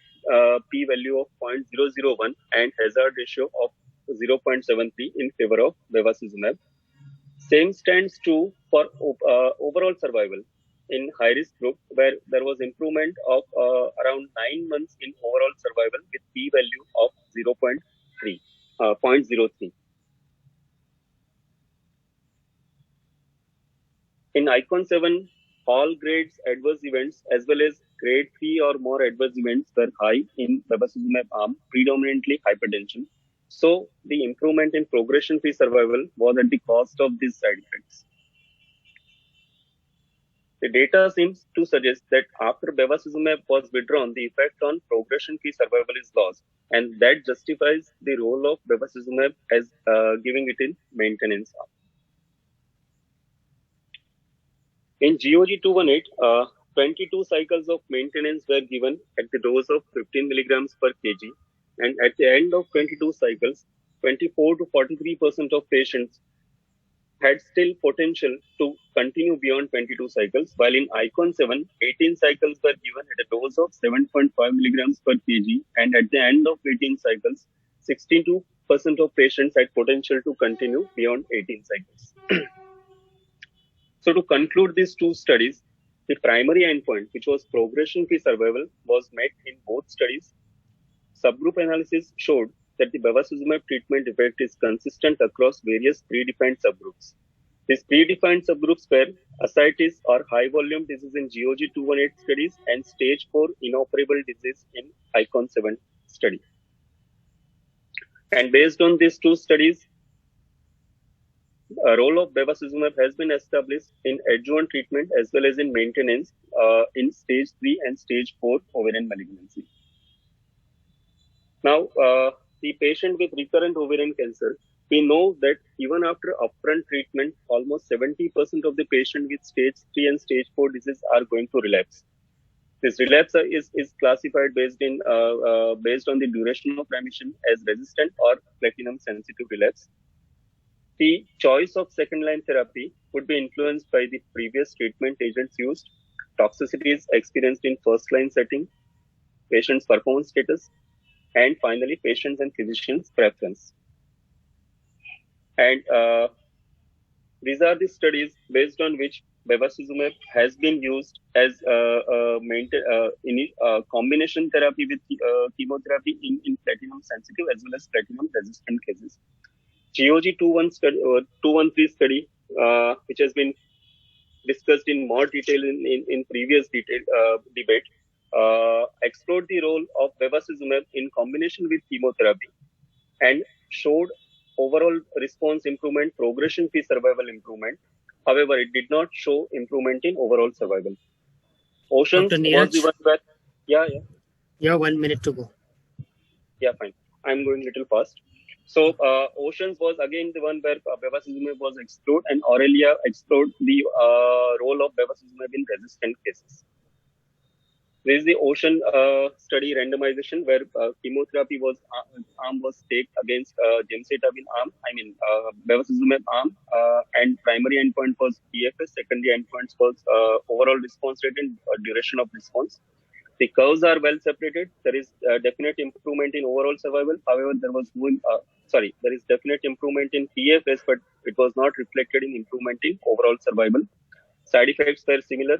p-value of 0.001 and hazard ratio of 0.73 in favor of bevacizumab. Same stands true for overall survival in high-risk group, where there was improvement of around 9 months in overall survival with p-value of 0.03. In ICON-7, all grades adverse events as well as grade 3 or more adverse events were high in bevacizumab arm, predominantly hypertension. So the improvement in progression-free survival was at the cost of these side effects. The data seems to suggest that after bevacizumab was withdrawn, the effect on progression-free survival is lost, and that justifies the role of bevacizumab as giving it in maintenance arm. In GOG 218, 22 cycles of maintenance were given at the dose of 15 milligrams per kg, and at the end of 22 cycles, 24 to 43% of patients had still potential to continue beyond 22 cycles, while in ICON-7, 18 cycles were given at a dose of 7.5 milligrams per kg, and at the end of 18 cycles, 62% of patients had potential to continue beyond 18 cycles. So to conclude these two studies, the primary endpoint, which was progression-free survival, was met in both studies. Subgroup analysis showed that the bevacizumab treatment effect is consistent across various predefined subgroups. These predefined subgroups were ascites or high volume disease in GOG 218 studies and stage 4 inoperable disease in ICON-7 study. And based on these two studies, a role of bevacizumab has been established in adjuvant treatment as well as in maintenance in stage 3 and stage 4 ovarian malignancy. Now, the patient with recurrent ovarian cancer, we know that even after upfront treatment, almost 70% of the patient with stage 3 and stage 4 disease are going to relapse. This relapse is classified based on the duration of remission as resistant or platinum sensitive relapse. The choice of second-line therapy would be influenced by the previous treatment agents used, toxicities experienced in first-line setting, patient's performance status, and finally, patients and physicians' preference. And these are the studies based on which bevacizumab has been used as combination therapy with chemotherapy in platinum-sensitive as well as platinum-resistant cases. GOG 213 study, which has been discussed in more detail in previous debate, explored the role of bevacizumab in combination with chemotherapy and showed overall response improvement, progression-free survival improvement. However, it did not show improvement in overall survival. Oceans was the one where, yeah. You have 1 minute to go. Yeah, fine. I'm going a little fast. So, Oceans was again the one where bevacizumab was explored, and Aurelia explored the role of bevacizumab in resistant cases. There is the Ocean study randomization where chemotherapy arm was taken against gemcitabine arm, bevacizumab arm, and primary endpoint was PFS, secondary endpoints was overall response rate and duration of response. The curves are well separated. There is definite improvement in overall survival. However, there is definite improvement in PFS, but it was not reflected in improvement in overall survival. Side effects were similar.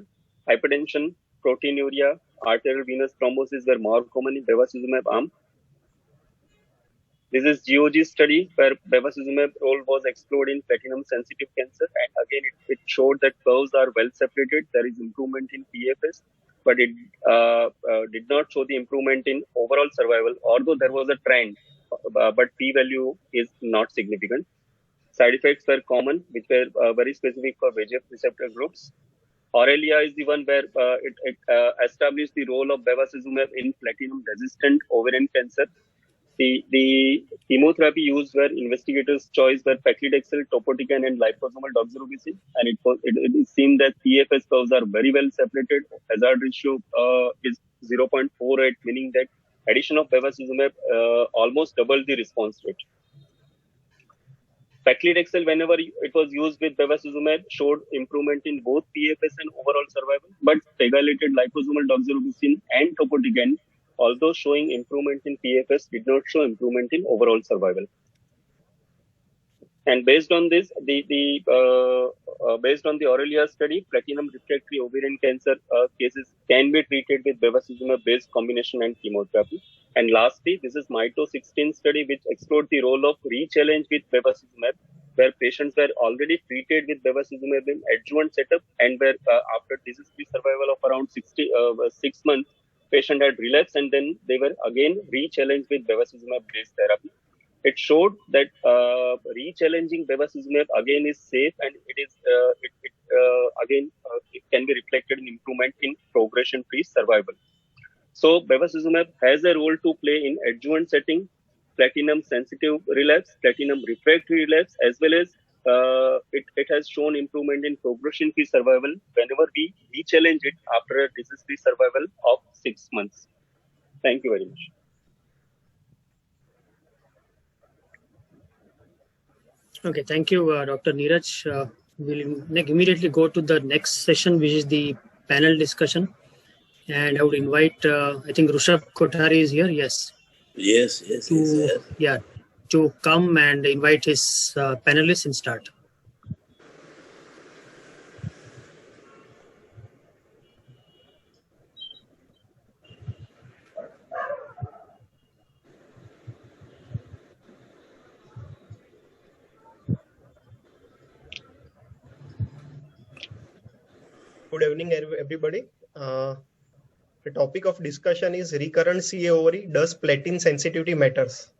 Hypertension, proteinuria, arterial venous thrombosis were more common in bevacizumab arm. This is GOG study where bevacizumab role was explored in platinum-sensitive cancer, and again it showed that curves are well separated. There is improvement in PFS, but it did not show the improvement in overall survival, although there was a trend, but p-value is not significant. Side effects were common, which were very specific for VEGF receptor groups. Aurelia is the one where it established the role of bevacizumab in platinum-resistant ovarian cancer. The chemotherapy used were investigators' choice were paclitaxel, topotecan, and liposomal doxorubicin, and it seemed that PFS curves are very well separated. Hazard ratio is 0.48, meaning that addition of bevacizumab almost doubled the response rate. Paclitaxel, whenever it was used with bevacizumab, showed improvement in both PFS and overall survival. But pegylated liposomal doxorubicin and topotecan, although showing improvement in PFS, did not show improvement in overall survival. And based on this, based on the Aurelia study, platinum refractory ovarian cancer cases can be treated with bevacizumab-based combination and chemotherapy. And lastly, this is MITO 16 study, which explored the role of re-challenge with bevacizumab, where patients were already treated with bevacizumab in adjuvant setup, and where after disease-free survival of around 6 months, patient had relapsed, and then they were again re-challenged with bevacizumab-based therapy. It showed that re-challenging bevacizumab again is safe, and it can be reflected in improvement in progression-free survival. So bevacizumab has a role to play in adjuvant setting, platinum-sensitive relapse, platinum-refractory relapse, as well as it has shown improvement in progression-free survival whenever we re-challenge it after a disease-free survival of 6 months. Thank you very much. Okay, thank you, Dr. Neeraj. We'll immediately go to the next session, which is the panel discussion. And I would invite, I think Rushabh Kothari is here. Yes. Yes. Yeah, to come and invite his panelists and start. Good evening, everybody. The topic of discussion is recurrent CA ovary. Does platinum sensitivity matters?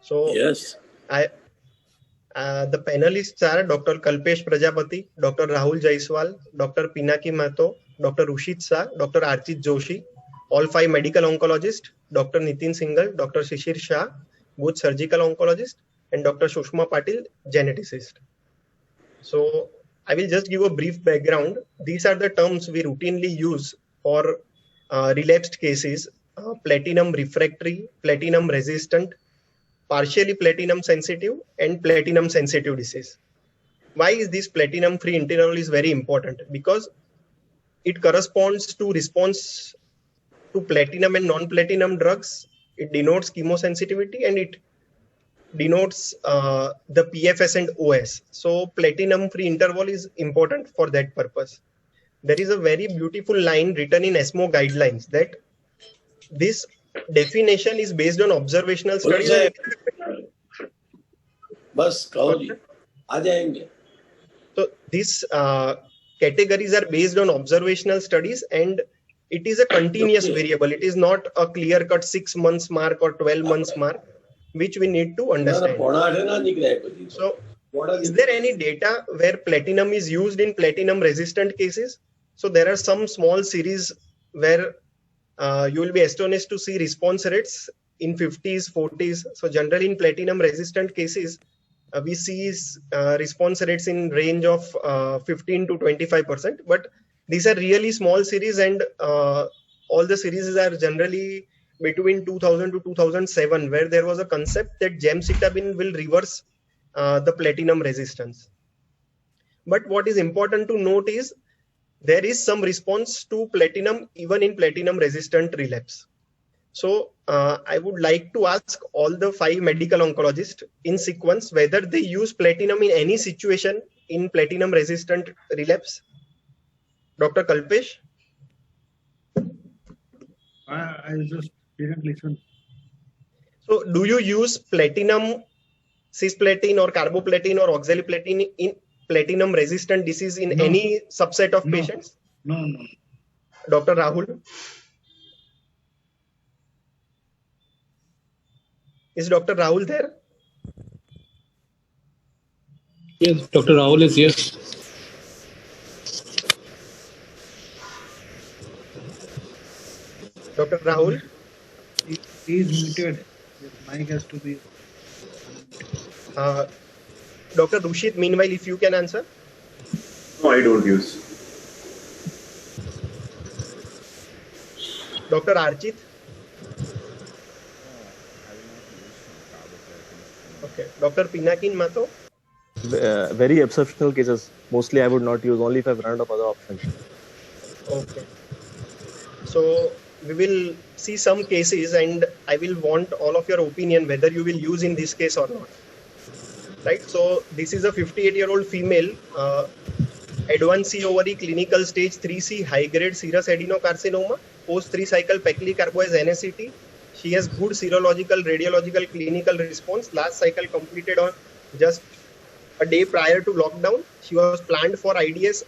So Yes. The panelists are Dr. Kalpesh Prajapati, Dr. Rahul Jaiswal, Dr. Pinaki Mato, Dr. Rushit Shah, Dr. Archit Joshi, all 5 medical oncologists, Dr. Nitin Singhal, Dr. Shishir Shah, both surgical oncologists, and Dr. Sushma Patil, geneticist. So I will just give a brief background. These are the terms we routinely use for relapsed cases: platinum refractory, platinum resistant, partially platinum sensitive, and platinum sensitive disease. Why is this platinum free interval is very important? Because it corresponds to response to platinum and non-platinum drugs. It denotes chemosensitivity, and it denotes the PFS and OS. So platinum free interval is important for that purpose. There is a very beautiful line written in ESMO guidelines that this definition is based on observational studies. बस कहो जी, आ जाएंगे. So these categories are based on observational studies, and it is a continuous variable. It is not a clear-cut 6 months mark or 12 months mark, which we need to understand. So is there any data where platinum is used in platinum resistant cases? So there are some small series where you will be astonished to see response rates in 50s, 40s. So generally in platinum resistant cases, we see response rates in range of 15 to 25%. But these are really small series, and all the series are generally between 2000 to 2007, where there was a concept that gemcitabine will reverse the platinum resistance. But what is important to note is there is some response to platinum even in platinum resistant relapse. So I would like to ask all the 5 medical oncologists in sequence whether they use platinum in any situation in platinum resistant relapse. Dr. Kalpesh? I just didn't listen. So do you use platinum, cisplatin or carboplatin or oxaliplatin in platinum resistant disease in any subset of patients? No. Dr. Rahul? Is Dr. Rahul there? Yes, Dr. Rahul is here. Dr. Rahul? He is muted. His mic has to be. Dr. Rushit, meanwhile, if you can answer. No, I don't use. Dr. Archit? Okay. Dr. Pinakin Mato? very exceptional cases. Mostly I would not use, only if I've run out of other options. Okay. So we will see some cases and I will want all of your opinion whether you will use in this case or not. Right. So this is a 58-year-old female, advanced C ovary, clinical stage 3C, high-grade serous adenocarcinoma, post 3-cycle Peckley carbo as NSCT. She has good serological, radiological, clinical response. Last cycle completed on just a day prior to lockdown. She was planned for IDS.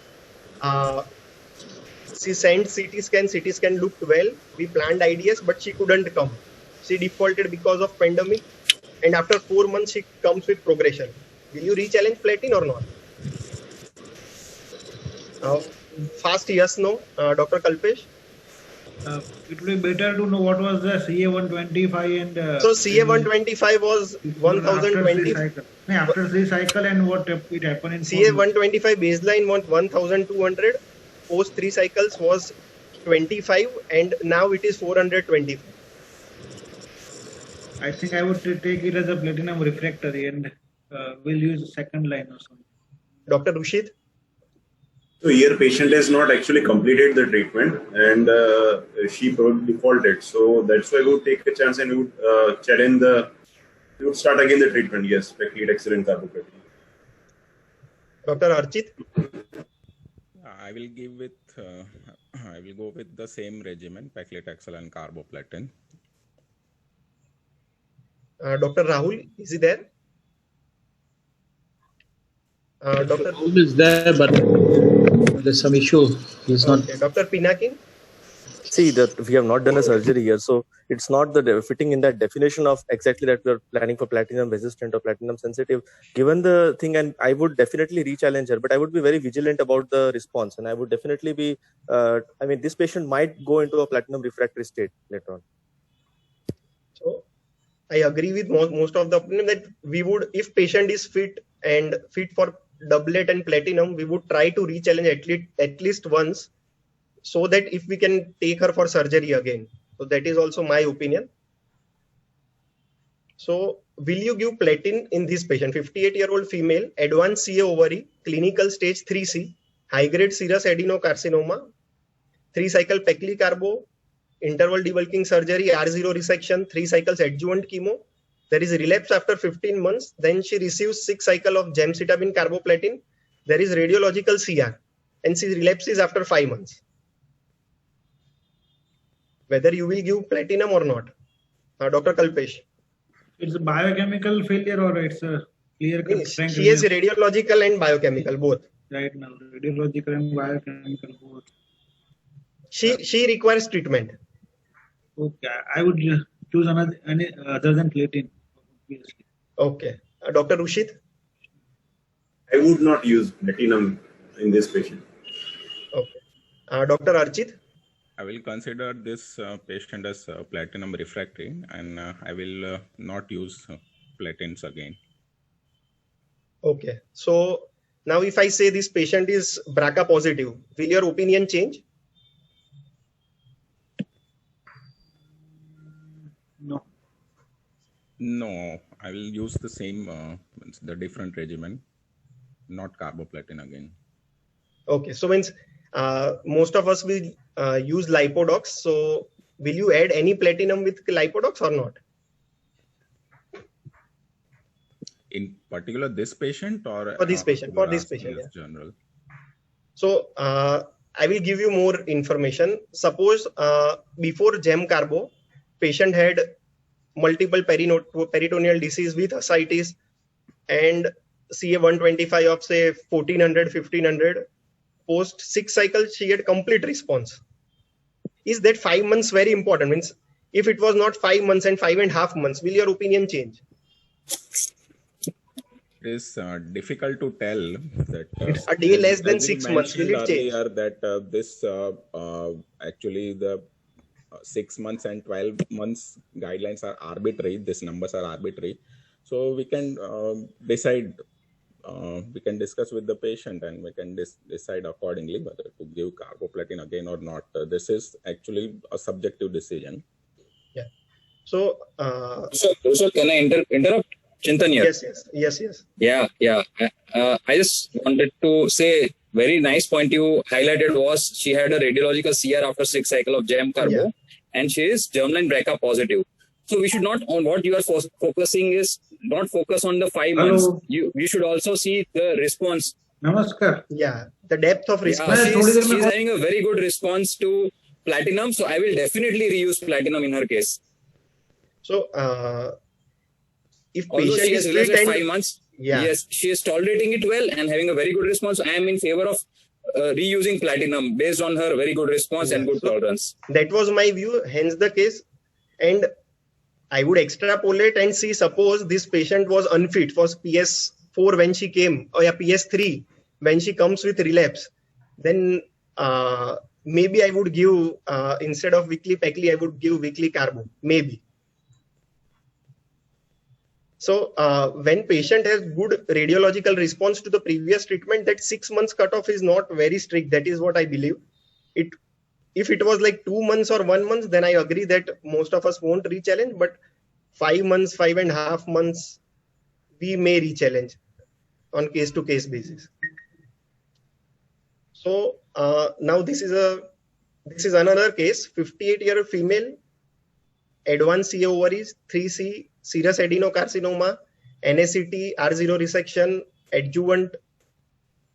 She sent CT scan looked well. We planned IDS, but she couldn't come. She defaulted because of pandemic. And after 4 months, she comes with progression. Will you re-challenge platin or not? Fast yes, no. Dr. Kalpesh? It would be better to know what was the CA125 and... so CA125 was 1020. After 3 cycle and what it happened in... CA125 baseline was 1200. Post 3 cycles was 25 and now it is 425. I think I would take it as a platinum refractory and will use second line or something. Dr. Rushid? So here patient has not actually completed the treatment and she probably defaulted. So that's why we would take a chance and we would challenge we would start again the treatment. Yes, Paclitaxel and carboplatin. Dr. Archit? I will go with the same regimen, Paclitaxel and carboplatin. Dr. Rahul, is he there? Dr. Rahul is there, but there's some issue. He's not. Dr. Pinakin? See, that we have not done a surgery here, so it's not fitting in that definition of exactly that we are planning for platinum resistant or platinum sensitive. Given the thing, and I would definitely re-challenge her, but I would be very vigilant about the response, and I would definitely be. I mean, this patient might go into a platinum refractory state later on. So, I agree with most of the opinion that we would, if patient is fit for doublet and platinum, we would try to re-challenge at least once, so that if we can take her for surgery again. So that is also my opinion. So will you give platin in this patient? 58-year-old female, advanced CA ovary, clinical stage 3C, high-grade serous adenocarcinoma, 3-cycle Peckley carbo, interval debulking surgery, R0 resection, 3 cycles adjuvant chemo. There is relapse after 15 months. Then she receives 6 cycles of gemcitabine carboplatin. There is radiological CR and she relapses after 5 months. Whether you will give platinum or not. Dr. Kalpesh. It's a biochemical failure or it's a clear cut? She has radiological and biochemical both. Right now, radiological and biochemical both. She requires treatment. Okay, I would choose any other than platin. Obviously. Okay. Dr. Rushid? I would not use platinum in this patient. Okay. Dr. Archit? I will consider this patient as platinum refractory and I will not use platins again. Okay. So now if I say this patient is BRCA positive, will your opinion change? No, I will use the same, the different regimen, not carboplatin again. Okay, so means most of us will use Lipodox. So will you add any platinum with Lipodox or not? In particular, this patient or for this patient? For this patient, yeah. General. So I will give you more information. Suppose before gem carbo, patient had multiple peritoneal disease with ascites and CA125 of say 1400, 1500. Post 6 cycles, she had complete response. Is that 5 months very important? Means if it was not 5 months and 5.5 months, will your opinion change? It is difficult to tell that it's a day less than 6 months. Will it change? That this actually the 6 months and 12 months guidelines are arbitrary. These numbers are arbitrary. So we can decide. We can discuss with the patient and we can decide accordingly whether to give carboplatin again or not. This is actually a subjective decision. Yeah. So, so can I interrupt? Chintan here. Yes. Yeah. I just wanted to say, very nice point you highlighted was she had a radiological CR after 6 cycle of gem carbo, and she is germline BRCA positive. So we should not, on what you are focusing is not focus on the 5 months. You should also see the response. Namaskar. Yeah, the depth of response. She's having a very good response to platinum, so I will definitely reuse platinum in her case. So, if although patient she has is relapsed fit at and 5 months, yeah, yes, she is tolerating it well and having a very good response. I am in favor of reusing platinum based on her very good response and good tolerance. That was my view, hence the case. And I would extrapolate and see, suppose this patient was unfit for PS4 when she came, or PS3 when she comes with relapse, then maybe I would give, instead of weekly Pecli, I would give weekly carbo, maybe. So when patient has good radiological response to the previous treatment, that 6 months cutoff is not very strict. That is what I believe. If it was like 2 months or 1 month, then I agree that most of us won't re-challenge, but 5 months, 5.5 months, we may re-challenge on case-to-case basis. So now this is another case, 58-year female, advanced CA ovaries, 3C, serous adenocarcinoma, NACT, R0 resection, adjuvant,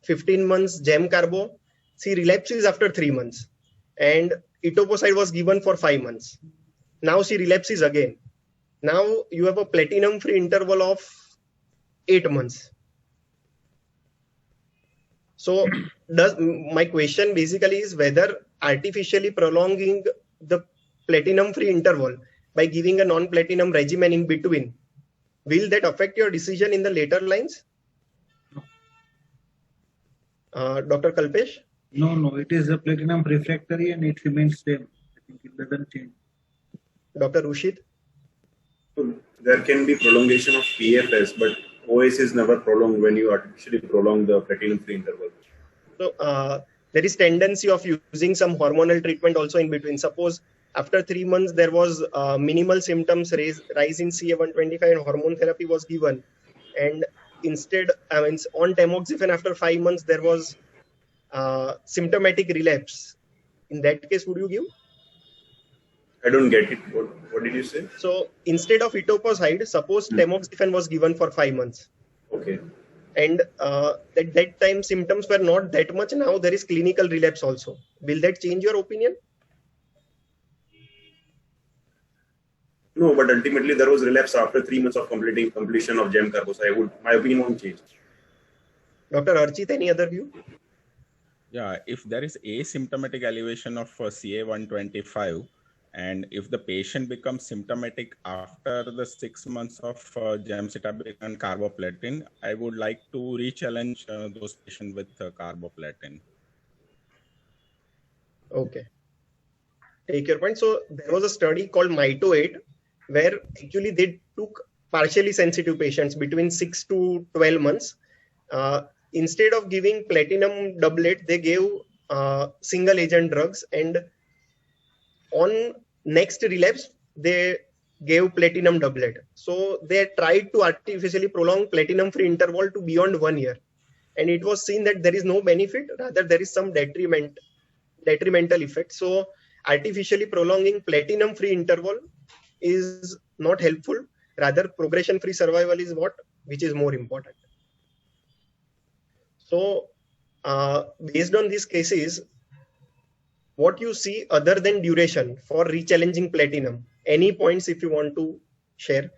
15 months, gem carbo. She relapses after 3 months. And etoposide was given for 5 months. Now she relapses again. Now you have a platinum-free interval of 8 months. So my question basically is whether artificially prolonging the platinum-free interval by giving a non-platinum regimen in between, will that affect your decision in the later lines? Dr. Kalpesh? No, it is a platinum refractory and it remains same. I think it doesn't change. Dr. Rushid? There can be prolongation of PFS, but OS is never prolonged when you artificially prolong the platinum-free interval. So there is tendency of using some hormonal treatment also in between. Suppose after 3 months there was minimal symptoms rise in CA125 and hormone therapy was given, and instead on tamoxifen after 5 months there was symptomatic relapse. In that case, would you give? I don't get it. What did you say? So instead of etoposide, suppose tamoxifen was given for 5 months. Okay. And at that time symptoms were not that much. Now there is clinical relapse also. Will that change your opinion? No, but ultimately there was relapse after 3 months of completion of gem carbo. So my opinion won't change. Dr. Archit, any other view? Yeah, if there is asymptomatic elevation of CA125, and if the patient becomes symptomatic after the 6 months of gemcitabine and carboplatin, I would like to re-challenge those patients with carboplatin. Okay. Take your point. So there was a study called MITO-8 where actually they took partially sensitive patients between 6 to 12 months. Instead of giving platinum doublet, they gave single agent drugs, and on next relapse, they gave platinum doublet. So they tried to artificially prolong platinum-free interval to beyond 1 year. And it was seen that there is no benefit, rather there is some detrimental effect. So artificially prolonging platinum-free interval is not helpful. Rather, progression-free survival is which is more important. So based on these cases, what you see other than duration for re-challenging platinum, any points if you want to share?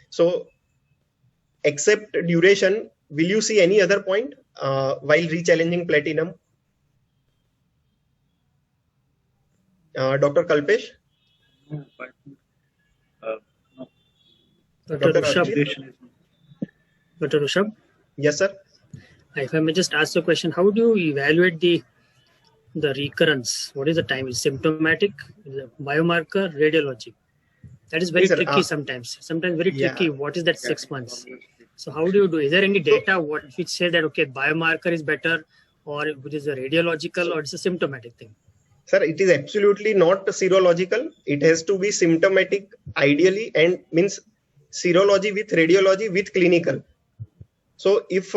So except duration, will you see any other point while re-challenging platinum? Dr. Kalpesh? No. Dr. Rushabh? Yes, sir. If I may just ask the question, how do you evaluate the recurrence? What is the time? Is symptomatic, is it biomarker, radiology? That is very tricky sometimes. Sometimes very tricky. What is that 6 months? So how do you do? Is there any data which say that okay, biomarker is better, or it is a radiological, or it's a symptomatic thing? Sir, it is absolutely not serological. It has to be symptomatic ideally, and means serology with radiology with clinical. So if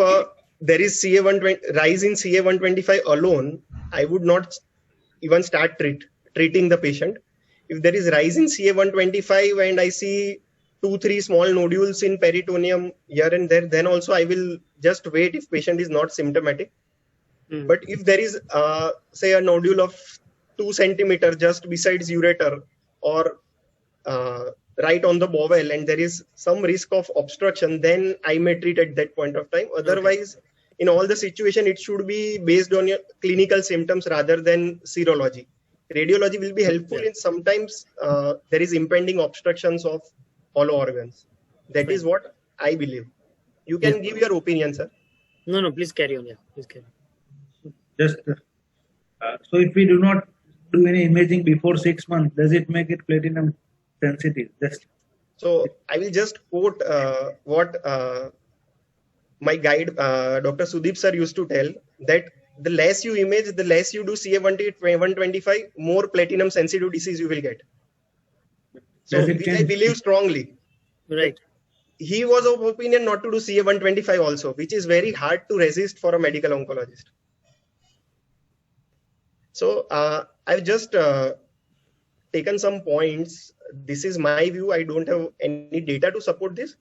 there is CA120 rise in CA125 alone, I would not even start treating the patient. If there is rise in CA125 and I see 2-3 small nodules in peritoneum here and there, then also I will just wait if patient is not symptomatic. But if there is say a nodule of 2 centimeter just besides ureter or right on the bowel and there is some risk of obstruction, then I may treat at that point of time. Otherwise, in all the situation, it should be based on your clinical symptoms rather than serology. Radiology will be helpful in sometimes there is impending obstructions of hollow organs. That is what I believe. You can give your opinion, sir. No, please carry on. Yeah, please carry on. Just so if we do not do any imaging before 6 months, does it make it platinum sensitive? So I will just quote what my guide, Dr. Sudeep sir used to tell, that the less you image, the less you do CA125, more platinum sensitive disease you will get. So which I believe strongly. Right. He was of opinion not to do CA125 also, which is very hard to resist for a medical oncologist. So I've just taken some points. This is my view. I don't have any data to support this.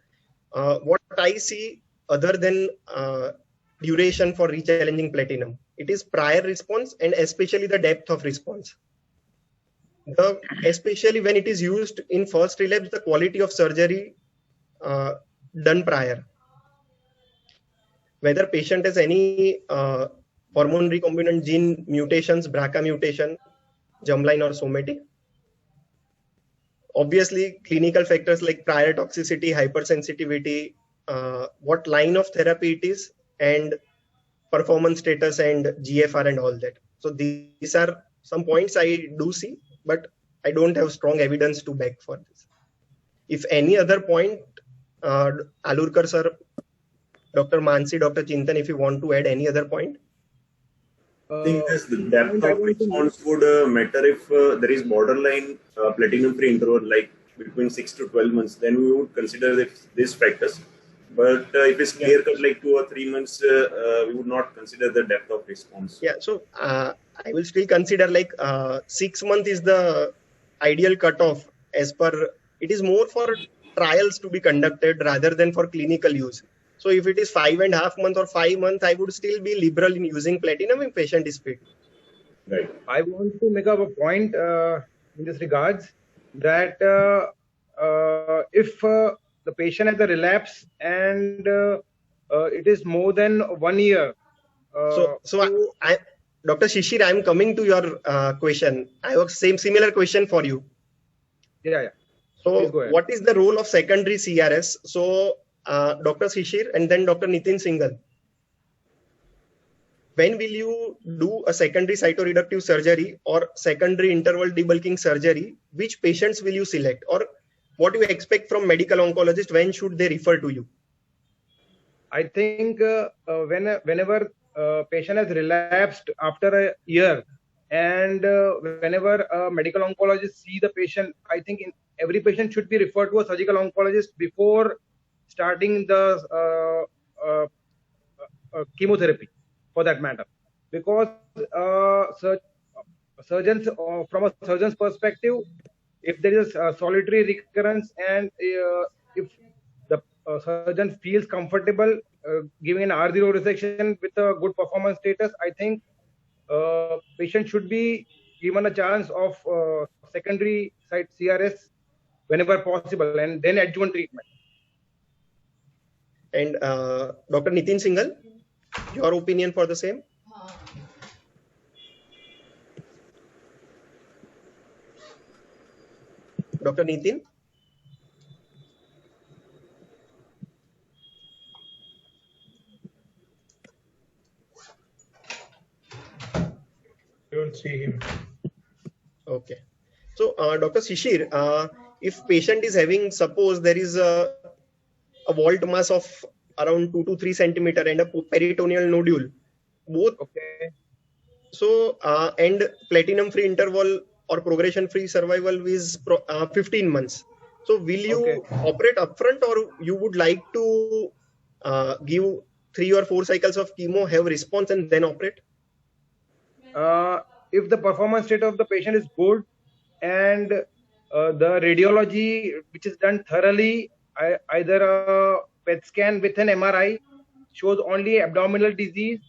What I see other than duration for rechallenging platinum, it is prior response and especially the depth of response. Especially when it is used in first relapse, the quality of surgery done prior. Whether patient has any hormone recombinant gene mutations, BRCA mutation, germline or somatic. Obviously, clinical factors like prior toxicity, hypersensitivity, what line of therapy it is, and performance status and GFR and all that. So these are some points I do see, but I don't have strong evidence to back for this. If any other point, Alurkar sir, Dr. Mansi, Dr. Chintan, if you want to add any other point. I think this depth of response would matter if there is borderline platinum-free interval, like between 6 to 12 months. Then we would consider these factors. But if it's clear cut like 2 or 3 months, we would not consider the depth of response. Yeah, so I will still consider like 6 months is the ideal cutoff as per. It is more for trials to be conducted rather than for clinical use. So if it is 5.5 months or 5 months, I would still be liberal in using platinum if patient is fit. Right. I want to make up a point in this regards that if the patient has a relapse and it is more than 1 year. Dr. Shishir, I am coming to your question. I have similar question for you. Yeah. So what is the role of secondary CRS? So Dr. Shishir and then Dr. Nitin Singhal. When will you do a secondary cytoreductive surgery or secondary interval debulking surgery? Which patients will you select, or what do you expect from medical oncologist? When should they refer to you? I think whenever patient has relapsed after a year, and whenever a medical oncologist see the patient, I think every patient should be referred to a surgical oncologist before starting the chemotherapy, for that matter, because surgeons, from a surgeon's perspective, if there is a solitary recurrence and if the surgeon feels comfortable giving an R0 resection with a good performance status, I think patient should be given a chance of secondary site CRS whenever possible, and then adjuvant treatment. And Dr. Nitin Singhal, your opinion for the same? Dr. Nitin? Don't see him. Okay. So, Dr. Shishir, if patient is having, suppose there is a vault mass of around 2 to 3 centimeter and a peritoneal nodule, both. Okay. So, and platinum-free interval or progression-free survival is 15 months. So will you operate upfront, or you would like to give 3 or 4 cycles of chemo, have response, and then operate? If the performance state of the patient is good and the radiology which is done thoroughly, either a PET scan with an MRI shows only abdominal disease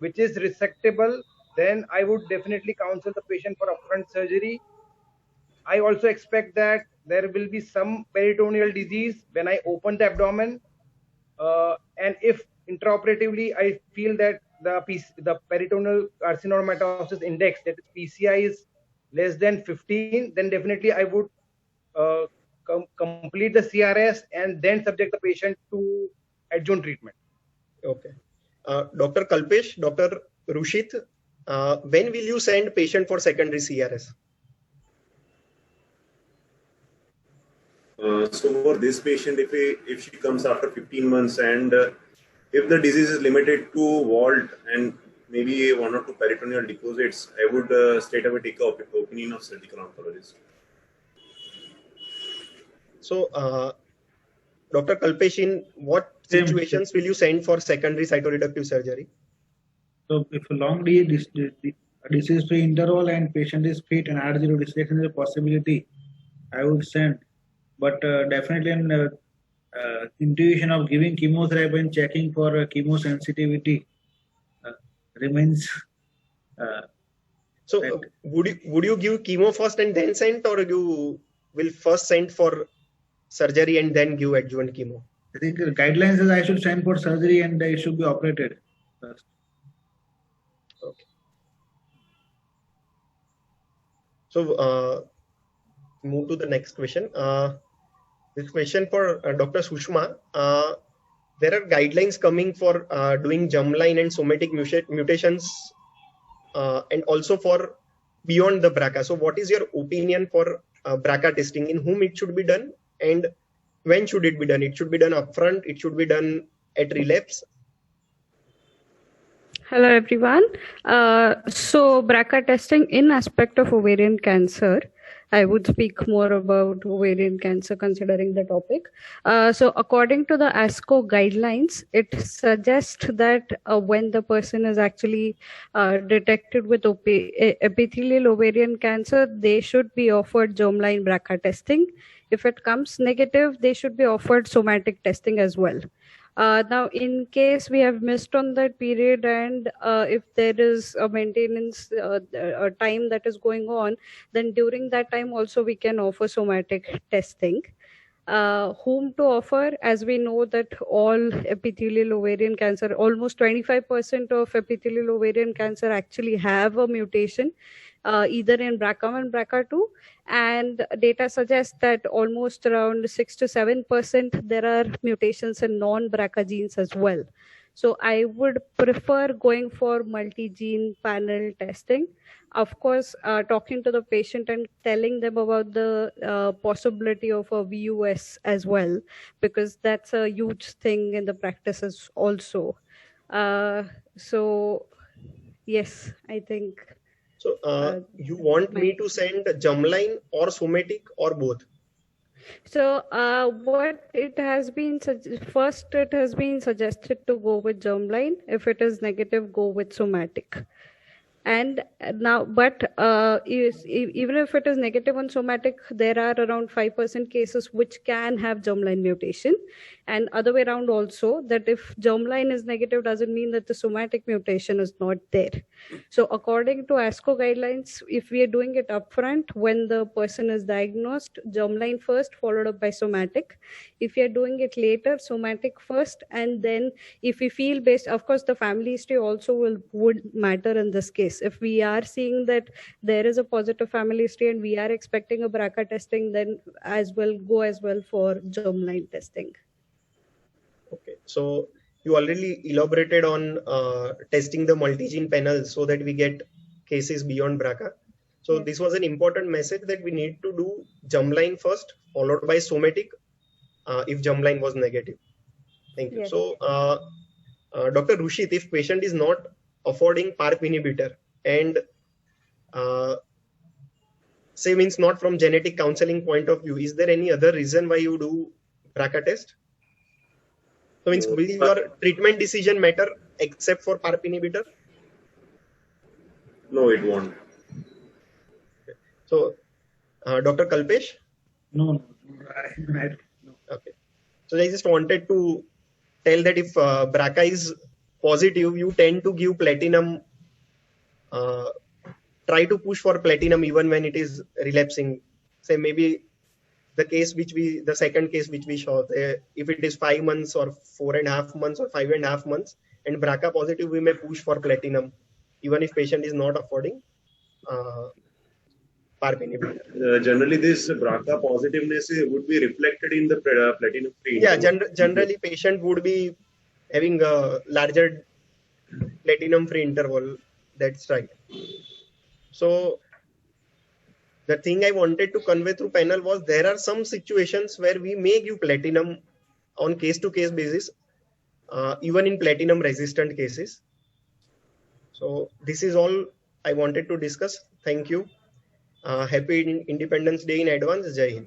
which is resectable, then I would definitely counsel the patient for upfront surgery. I also expect that there will be some peritoneal disease when I open the abdomen, and if intraoperatively I feel that the peritoneal carcinomatosis index, that is PCI, is less than 15, then definitely I would complete the CRS and then subject the patient to adjunct treatment. Okay. Dr. Kalpesh, Dr. Rushit, when will you send patient for secondary CRS? So for this patient, if she comes after 15 months and if the disease is limited to vault and maybe 1 or 2 peritoneal deposits, I would straight away take the opinion of surgical oncologist. So, Dr. Kalpesh, in what situations will you send for secondary cytoreductive surgery? So, if a long disease-free interval and patient is fit and R0 resection is a possibility, I would send. But definitely an intuition of giving chemotherapy and checking for chemo sensitivity remains. So, would you give chemo first and then send, or you will first send for surgery and then give adjuvant chemo? I think the guidelines is I should send for surgery and it should be operated first. Okay. So, move to the next question. This question for Dr. Sushma. There are guidelines coming for doing germline and somatic mutations and also for beyond the BRCA. So what is your opinion for BRCA testing? In whom it should be done and when should it be done? It should be done upfront. It should be done at relapse. Hello everyone. So BRCA testing in aspect of ovarian cancer, I would speak more about ovarian cancer considering the topic. So according to the ASCO guidelines, it suggests that when the person is actually detected with epithelial ovarian cancer, they should be offered germline BRCA testing. If it comes negative, they should be offered somatic testing as well. Now, in case we have missed on that period and if there is a maintenance time that is going on, then during that time also we can offer somatic testing. Whom to offer? As we know that all epithelial ovarian cancer, almost 25% of epithelial ovarian cancer actually have a mutation, either in BRCA1 and BRCA2, and data suggests that almost around 6 to 7% there are mutations in non-BRCA genes as well. So I would prefer going for multi-gene panel testing. Of course, talking to the patient and telling them about the possibility of a VUS as well, because that's a huge thing in the practices also. So yes, I think. So you want me to send germline or somatic or both? So what it has been first, it has been suggested to go with germline. If it is negative, go with somatic. And now, but even if it is negative on somatic, there are around 5% cases which can have germline mutation, and other way around also, that if germline is negative doesn't mean that the somatic mutation is not there. So according to ASCO guidelines, if we are doing it upfront when the person is diagnosed, germline first followed up by somatic. If you are doing it later, somatic first, and then if we feel based, of course the family history also would matter in this case. If we are seeing that there is a positive family history and we are expecting a BRCA testing, then go as well for germline testing. Okay, so you already elaborated on testing the multi-gene panel so that we get cases beyond BRCA. So this was an important message that we need to do germline first, followed by somatic if germline was negative. Thank you. Yes. So Dr. Rushit, if patient is not affording PARP inhibitor and say means not from genetic counseling point of view, is there any other reason why you do BRCA test? So means will your treatment decision matter except for PARP inhibitor? No, it won't. So, Dr. Kalpesh? No. Okay. So I just wanted to tell that if BRCA is positive, you tend to give platinum, try to push for platinum even when it is relapsing. Say maybe the second case which we saw, if it is 5 months or 4.5 months or 5.5 months and BRCA positive, we may push for platinum even if patient is not affording PARP inhibitor. Generally, this BRCA positiveness would be reflected in the platinum-free. Yeah, generally patient would be having a larger platinum-free interval. That's right. So the thing I wanted to convey through panel was there are some situations where we may give platinum on case-to-case basis, even in platinum-resistant cases. So this is all I wanted to discuss. Thank you. Happy Independence Day in advance. Jai Hind.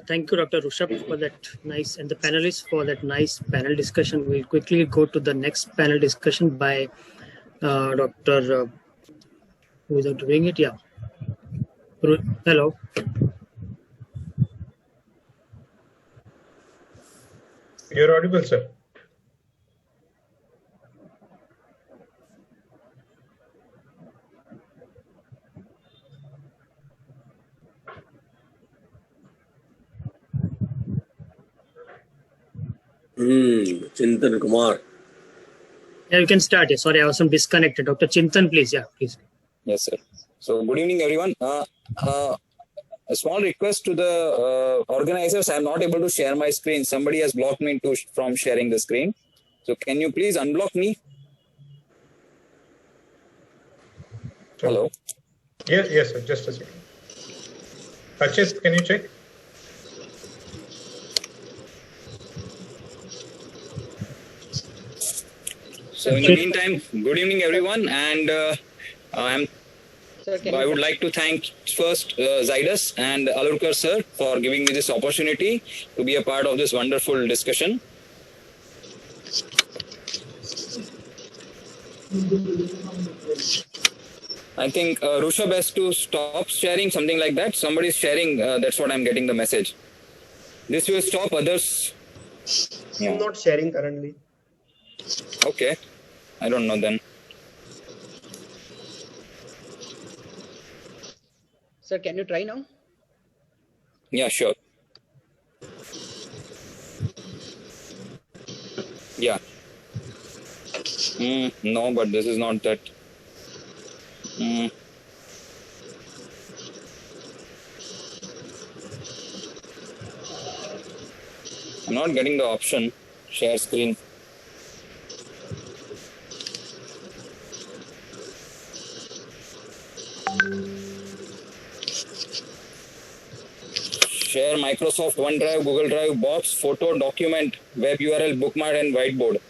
Thank you, Dr. Rushabh, for that nice, and the panelists for that nice panel discussion. We'll quickly go to the next panel discussion by Dr. Who is doing it? Yeah. Hello. You're audible, sir. Chintan Kumar. Yeah, you can start. Yeah. Sorry, I was disconnected. Dr. Chintan, please. Yeah, please. Yes, sir. So, good evening, everyone. A small request to the organizers. I am not able to share my screen. Somebody has blocked me from sharing the screen. So, can you please unblock me? Hello. Yes, sir. Just a second. Archit, can you check? So in the meantime, good evening everyone, and I would like to thank first Zydus and Alurkar sir for giving me this opportunity to be a part of this wonderful discussion. I think Rushabh has to stop sharing, something like that. Somebody is sharing, that's what I'm getting the message. This will stop others. I'm not sharing currently. Okay. I don't know then. Sir, can you try now? Yeah, sure. Yeah. No, but this is not that. I'm not getting the option. Share screen. Share Microsoft OneDrive, Google Drive, Box, Photo, Document, Web URL, Bookmark, and Whiteboard.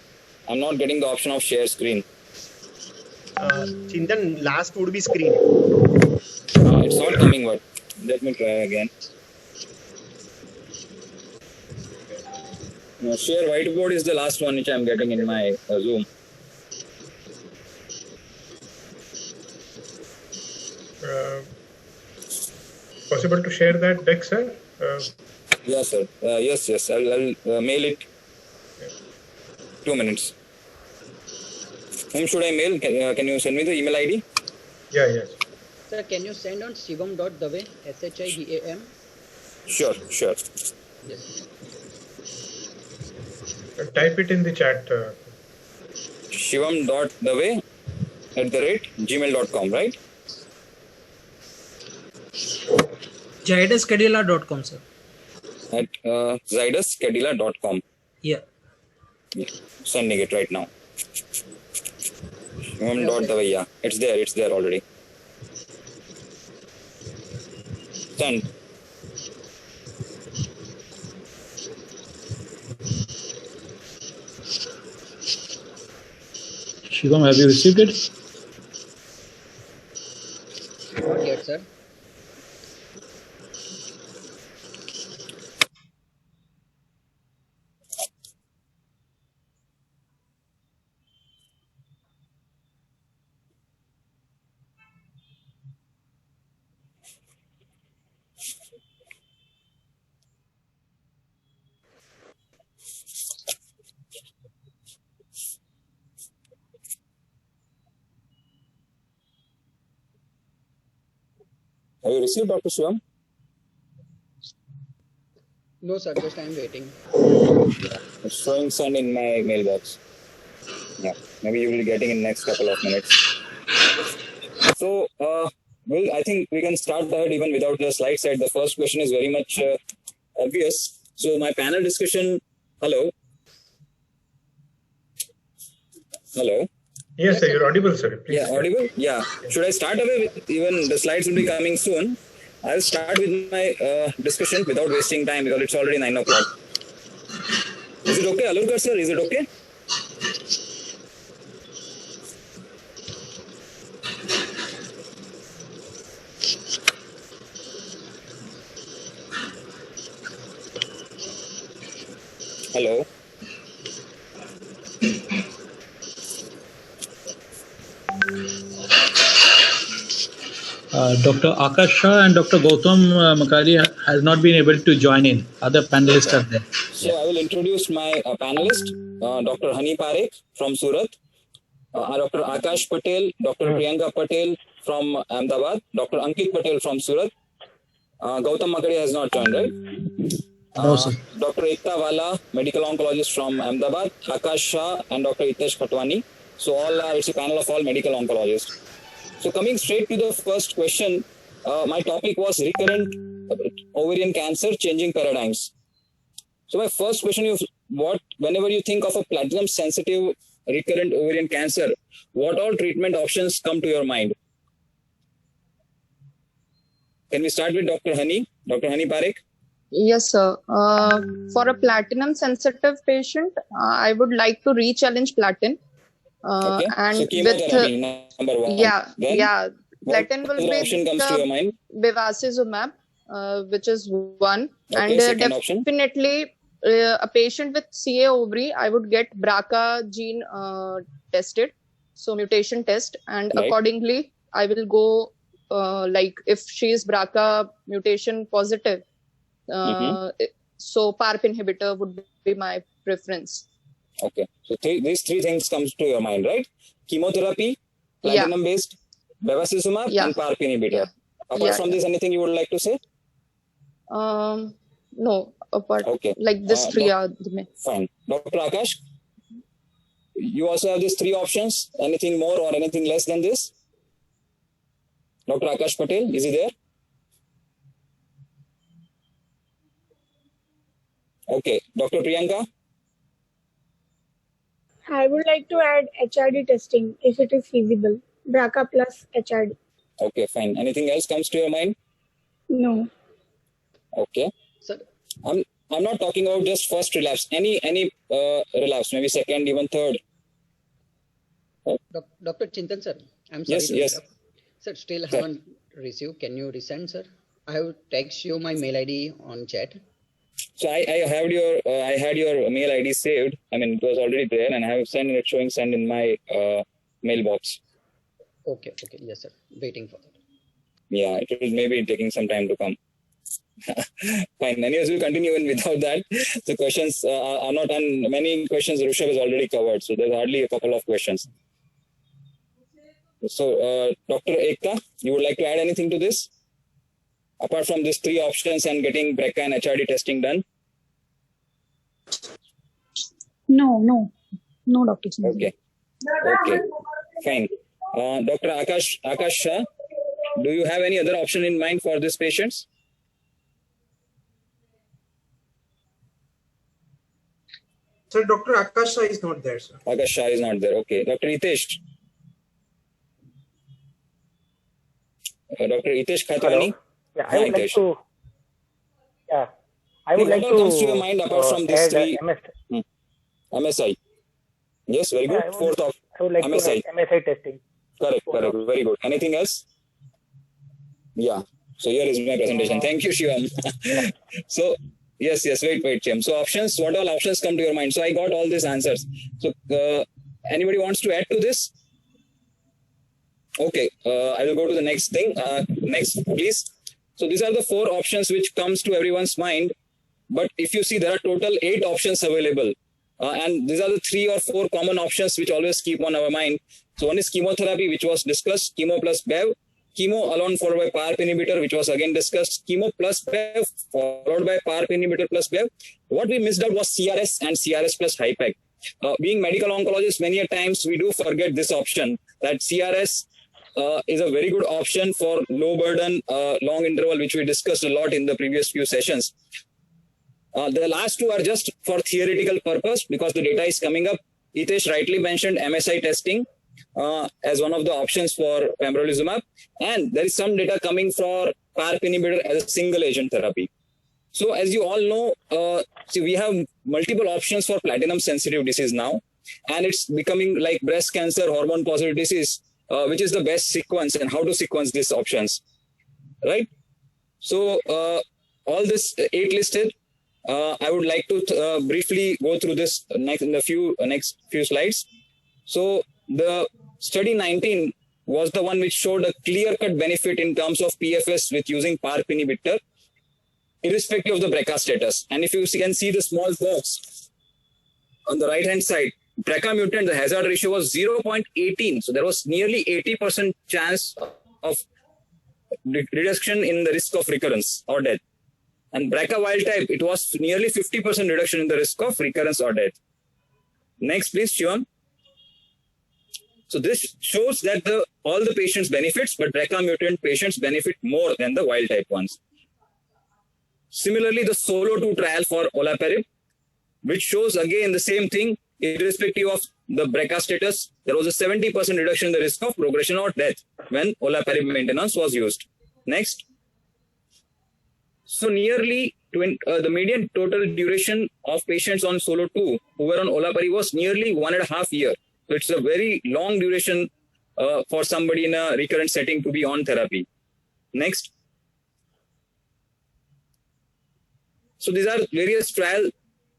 I'm not getting the option of share screen. Chintan, last would be screen. It's not coming, but let me try again. Share Whiteboard is the last one which I'm getting in my Zoom. Possible to share that deck, sir? Yes, sir. Yes. I'll mail it. 2 minutes. Whom should I mail? Can you send me the email ID? Yeah, yes. Sir, can you send on shivam.dave, SHIVAM? Sure. Yes. Type it in the chat. shivam.dave@gmail.com, right? ZydusCadila.com, sir. At ZydusCadila.com. Yeah. Sending it right now. Shivam.dave, yeah. It's there already. Send. Shivam, have you received it? Not yet, sir. Have you received, Dr. Shivam? No, sir. Just I am waiting. It's showing send in my mailbox. Yeah, maybe you will be getting in next couple of minutes. So, I think we can start ahead even without the slide set. The first question is very much obvious. So, my panel discussion. Hello. Hello. Yes, sir. You're audible, sir. Please. Yeah, audible. Yeah. Should I start away with, even the slides will be coming soon? I'll start with my discussion without wasting time because it's already 9 o'clock. Is it okay, Alurkar sir? Is it okay? Hello. Dr. Akash Shah and Dr. Gautam Makari has not been able to join in. Other panelists are there. So I will introduce my panelist, Dr. Hani Parekh from Surat, Dr. Akash Patel, Dr. Priyanka Patel from Ahmedabad, Dr. Ankit Patel from Surat. Gautam Makari has not joined, right? No, sir. Dr. Ekta Wala, medical oncologist from Ahmedabad, Akash Shah and Dr. Hitesh Khatwani. So all it's a panel of all medical oncologists. So coming straight to the first question, my topic was recurrent ovarian cancer changing paradigms. So my first question is, whenever you think of a platinum sensitive recurrent ovarian cancer, what all treatment options come to your mind? Can we start with Dr. Hani Parekh? Yes, sir. For a platinum sensitive patient, I would like to re-challenge platin. Okay. And so chemotherapy, number one. Yeah. Platin will be option comes to your mind? bevacizumab, which is one. Okay, And second option. definitely a patient with CA ovary, I would get BRCA gene tested, so mutation test, and Right. accordingly, I will go like if she is BRCA mutation positive, so PARP inhibitor would be my preference. Okay. So these three things comes to your mind, right? Chemotherapy, platinum based, bevacizumab, and PARP inhibitor. Apart from this, anything you would like to say? No, apart Okay. like this three are the main. Fine. Dr. Akash, you also have these three options. Anything more or anything less than this? Dr. Akash Patel, is he there? Okay. Dr. Priyanka? I would like to add HRD testing if it is feasible. BRCA plus HRD. Okay, fine. Anything else comes to your mind? No. Okay. Sir. I'm not talking about just first relapse. Any relapse, maybe second, even third. Dr. Chintan sir, I'm sorry. Yes. Sir, still haven't received. Can you resend, sir? I will text you my mail ID on chat. So I had your mail ID saved. I mean, it was already there, and I have sent it showing send in my mailbox. Okay. Yes, sir. Waiting for that. Yeah, it will maybe taking some time to come. Fine. Anyways, we'll continue even without that. The questions are not on. Many questions Rishabh has already covered, so there's hardly a couple of questions. So, Dr. Ekta, you would like to add anything to this? Apart from these three options and getting BRCA and HRD testing done? No, Dr. Chintan. Okay. Fine. Dr. Akash Shah, do you have any other option in mind for these patients? Sir, Dr. Akash Shah is not there, sir. Akash Shah is not there. Okay. Dr. Hitesh? Dr. Hitesh Khatwani? Yeah, I would like to. Yeah, I would like to. What comes to your mind apart from these three? MSI. MSI. Yes, very good. I I would like MSI. to have MSI testing. Correct. Very good. Anything else? Yeah. So here is my presentation. Thank you, Shivam. So yes. Wait, Shyam. So options. What all options come to your mind? So I got all these answers. So anybody wants to add to this? Okay. I will go to the next thing. Next, please. So these are the 4 options which comes to everyone's mind. But if you see, there are total 8 options available. And these are the 3 or 4 common options which always keep on our mind. So one is chemotherapy, which was discussed, chemo plus Bev, chemo alone followed by PARP inhibitor, which was again discussed, chemo plus Bev followed by PARP inhibitor plus Bev. What we missed out was CRS and CRS plus HIPEC. Being medical oncologists, many a times we do forget this option, that CRS is a very good option for low burden, long interval, which we discussed a lot in the previous few sessions. The last 2 are just for theoretical purpose because the data is coming up. Hitesh rightly mentioned MSI testing as one of the options for pembrolizumab, and there is some data coming for PARP inhibitor as a single agent therapy. So as you all know, we have multiple options for platinum sensitive disease now, and it's becoming like breast cancer, hormone positive disease, which is the best sequence and how to sequence these options, right? So all this 8 listed. I would like to briefly go through this next few slides. So the study 19 was the one which showed a clear-cut benefit in terms of PFS with using PARP inhibitor, irrespective of the BRCA status. And if you can see the small box on the right-hand side, BRCA mutant, the hazard ratio was 0.18. So there was nearly 80% chance of reduction in the risk of recurrence or death. And BRCA wild type, it was nearly 50% reduction in the risk of recurrence or death. Next, please, Shivam. So this shows that all the patients benefits, but BRCA mutant patients benefit more than the wild type ones. Similarly, the SOLO2 trial for olaparib, which shows again the same thing, irrespective of the BRCA status, there was a 70% reduction in the risk of progression or death when olaparib maintenance was used. Next. So nearly the median total duration of patients on SOLO2 who were on olaparib was nearly 1.5 years. So it's a very long duration for somebody in a recurrent setting to be on therapy. Next. So these are various trials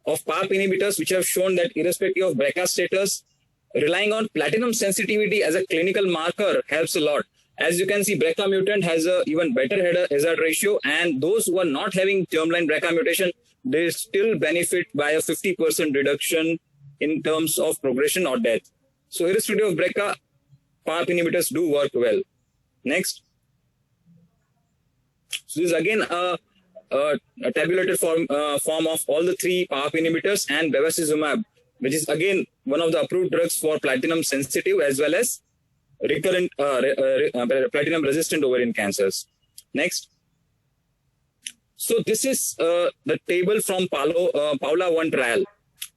of PARP inhibitors which have shown that irrespective of BRCA status, relying on platinum sensitivity as a clinical marker helps a lot. As you can see, BRCA mutant has a even better hazard ratio, and those who are not having germline BRCA mutation, they still benefit by a 50% reduction in terms of progression or death. So irrespective of BRCA, PARP inhibitors do work well. Next. So this is again a tabulated form of all the 3 PARP inhibitors and bevacizumab, which is again one of the approved drugs for platinum sensitive as well as recurrent platinum resistant ovarian cancers. Next. So this is the table from PAOLA-1 trial.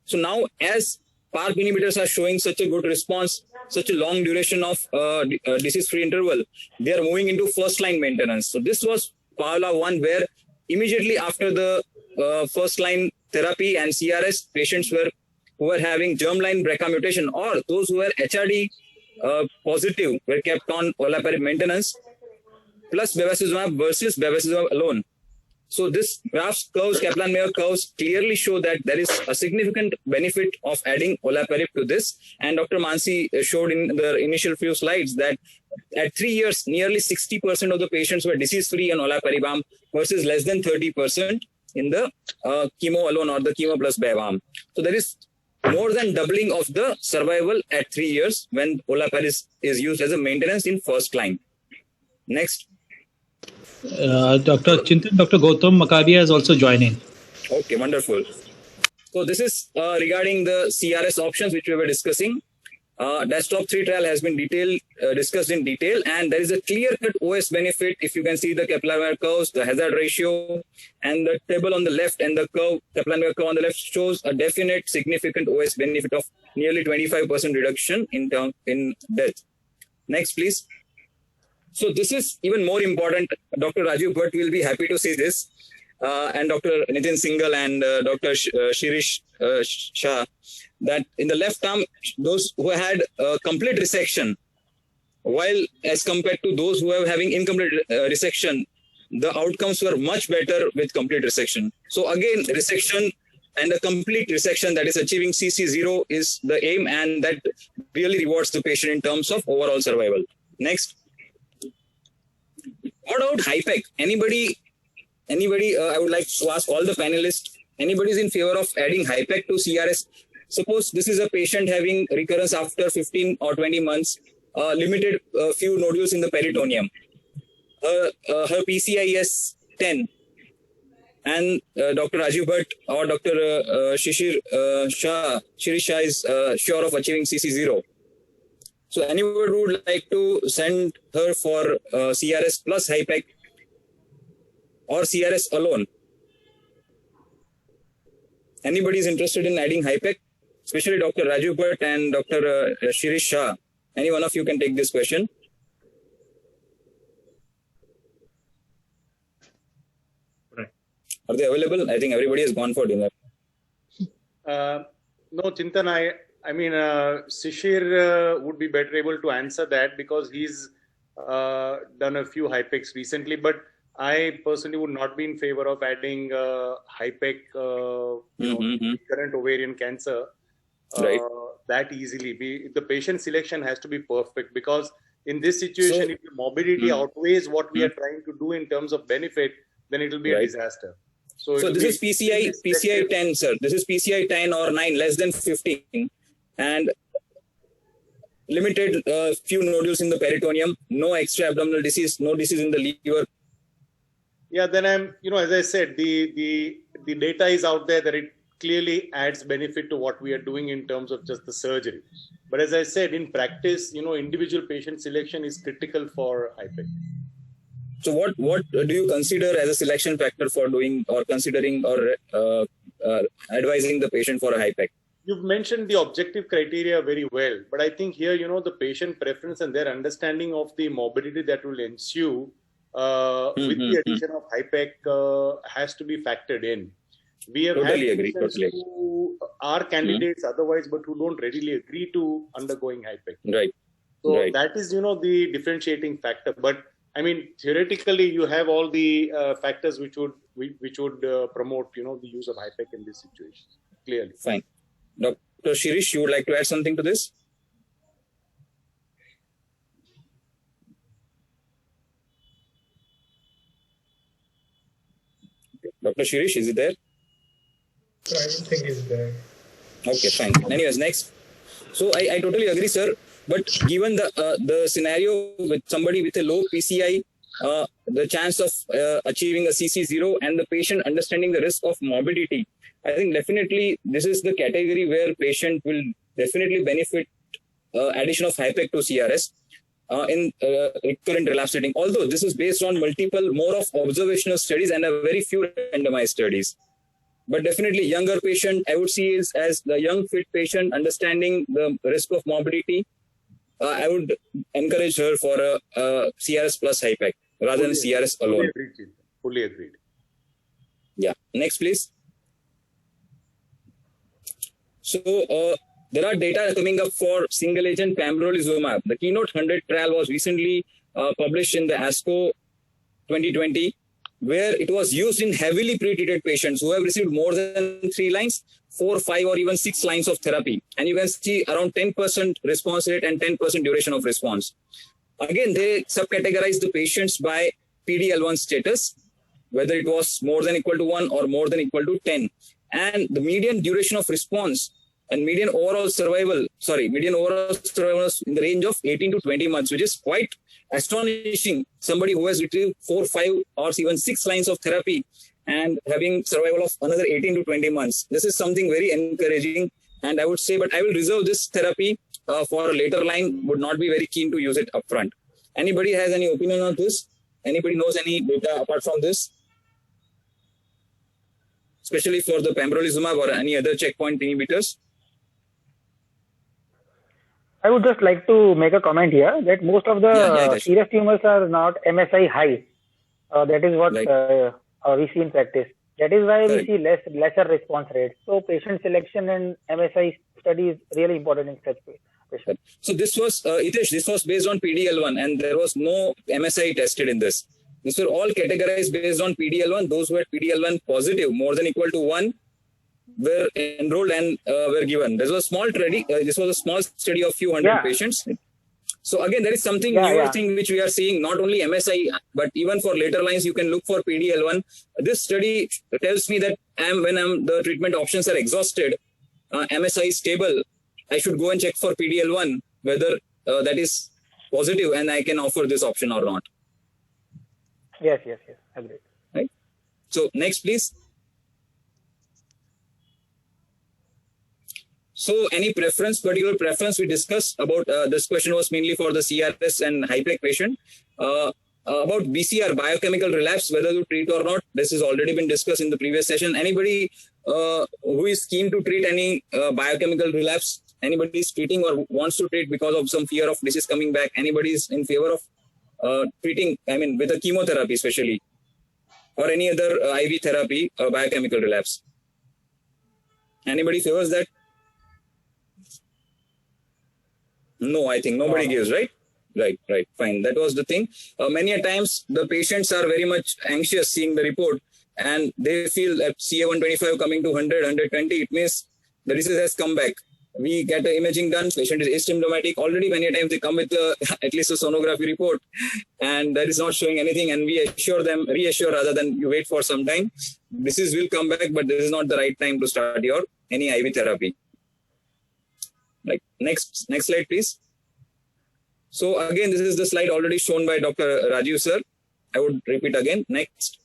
So now as PARP inhibitors are showing such a good response, such a long duration of disease-free interval, they are moving into first-line maintenance. So this was PAOLA-1, where immediately after the first-line therapy and CRS, patients who were having germline BRCA mutation or those who were HRD positive were kept on olaparib maintenance plus bevacizumab versus bevacizumab alone. So this graphs curves, Kaplan-Meier curves clearly show that there is a significant benefit of adding olaparib to this. And Dr. Mansi showed in the initial few slides that at 3 years, nearly 60% of the patients were disease-free on olaparib arm versus less than 30% in the chemo alone or the chemo plus bev arm. So there is more than doubling of the survival at 3 years when olaparib is used as a maintenance in first line. Next. Dr. Chintan, Dr. Gautam Makadia is also joining. Okay, wonderful. So this is regarding the CRS options which we were discussing. Desktop 3 trial has been discussed in detail, and there is a clear-cut OS benefit. If you can see the Kaplan-Meier curves, the hazard ratio, and the table on the left and the curve, Kaplan-Meier curve on the left shows a definite significant OS benefit of nearly 25% reduction in death. Next, please. So this is even more important. Dr. Rajiv Bhatt will be happy to see this. and Dr. Nitin Singhal and Dr. Shirish Shah, that in the left arm, those who had complete resection, while as compared to those who are having incomplete resection, the outcomes were much better with complete resection. So again, resection and a complete resection, that is achieving CC0, is the aim, and that really rewards the patient in terms of overall survival. Next. What about HIPEC? Anybody, I would like to ask all the panelists, anybody is in favor of adding HIPEC to CRS? Suppose this is a patient having recurrence after 15 or 20 months, limited few nodules in the peritoneum. Her PCI is 10. And Dr. Rajiv Bhatt or Dr. Shirish Shah is sure of achieving CC0. So anybody would like to send her for CRS plus HIPEC or CRS alone? Anybody is interested in adding HIPEC? Especially Dr. Rajiv Bhatt and Dr. Shirish Shah. Any one of you can take this question. Are they available? I think everybody has gone for dinner. No, Chintan, I mean, Shishir would be better able to answer that because he's done a few HIPECs recently. But I personally would not be in favor of adding HIPEC, current ovarian cancer that easily. The patient selection has to be perfect because in this situation, if the morbidity outweighs what we are trying to do in terms of benefit, then it will be a disaster. So this is PCI 10, sir. This is PCI 10 or 9, less than 15. And limited few nodules in the peritoneum, no extra abdominal disease, no disease in the liver. Yeah, then as I said, the data is out there that it clearly adds benefit to what we are doing in terms of just the surgery. But as I said, in practice, individual patient selection is critical for HIPEC. So what do you consider as a selection factor for doing or considering or advising the patient for a HIPEC? You've mentioned the objective criteria very well, but I think here, the patient preference and their understanding of the morbidity that will ensue with the addition of HIPEC has to be factored in. We have had patients who are candidates otherwise, but who don't readily agree to undergoing HIPEC. Right. So that is, the differentiating factor. But I mean, theoretically, you have all the factors which would promote, the use of HIPEC in this situation. Clearly. Fine. Dr. Shirish, you would like to add something to this? Dr. Shirish, is he there? I don't think he's there. Okay, fine. Anyways, next. So I totally agree, sir. But given the scenario with somebody with a low PCI, the chance of achieving a CC0 and the patient understanding the risk of morbidity, I think definitely this is the category where patient will definitely benefit addition of HIPEC to CRS in recurrent relapse setting. Although this is based on more of observational studies and a very few randomized studies. But definitely younger patient, I would see is as the young fit patient understanding the risk of morbidity, I would encourage her for a CRS plus HIPEC rather than CRS alone. Fully agreed. Yeah. Next, please. So there are data coming up for single agent pembrolizumab. The Keynote 100 trial was recently published in the ASCO 2020, where it was used in heavily pretreated patients who have received more than 3 lines, 4, 5, or even 6 lines of therapy. And you can see around 10% response rate and 10% duration of response. Again, they subcategorized the patients by PD-L1 status, whether it was more than equal to 1 or more than equal to 10. And the median duration of response and median overall survival was in the range of 18 to 20 months, which is quite astonishing. Somebody who has received 4, 5, or even 6 lines of therapy and having survival of another 18 to 20 months. This is something very encouraging. And I would say, but I will reserve this therapy for a later line, would not be very keen to use it upfront. Anybody has any opinion on this? Anybody knows any data apart from this? Especially for the pembrolizumab or any other checkpoint inhibitors? I would just like to make a comment here that most of the serous tumors are not MSI high. That is what we see in practice. That is why we see lesser response rates. So patient selection and MSI study is really important in such patients. So this was, Hitesh, this was based on PDL1 and there was no MSI tested in this. These were all categorized based on PDL1. Those who had PDL1 positive, more than equal to 1, were enrolled and were given. This was a small study. This was a small study of few hundred patients. So again, there is something newer thing which we are seeing, not only MSI, but even for later lines, you can look for PDL1. This study tells me that when the treatment options are exhausted, MSI is stable, I should go and check for PDL1, whether that is positive and I can offer this option or not. Yes, agreed. Right. So next, please. So any particular preference we discussed about, this question was mainly for the CRS and high-plex patient. About BCR, biochemical relapse, whether to treat or not, this has already been discussed in the previous session. Anybody who is keen to treat any biochemical relapse, anybody is treating or wants to treat because of some fear of disease coming back, anybody is in favor of treating, with a chemotherapy especially, or any other IV therapy, biochemical relapse? Anybody favors that? No, I think nobody gives, right? Right, fine. That was the thing. Many a times the patients are very much anxious seeing the report and they feel that CA125 coming to 100, 120, it means the disease has come back. We get the imaging done, patient is asymptomatic. Already many a times they come with at least a sonography report and that is not showing anything, and we reassure rather than you wait for some time. Disease will come back, but this is not the right time to start your any IV therapy. Like next slide, please. So again, this is the slide already shown by Dr. Rajiv sir. I would repeat again. Next.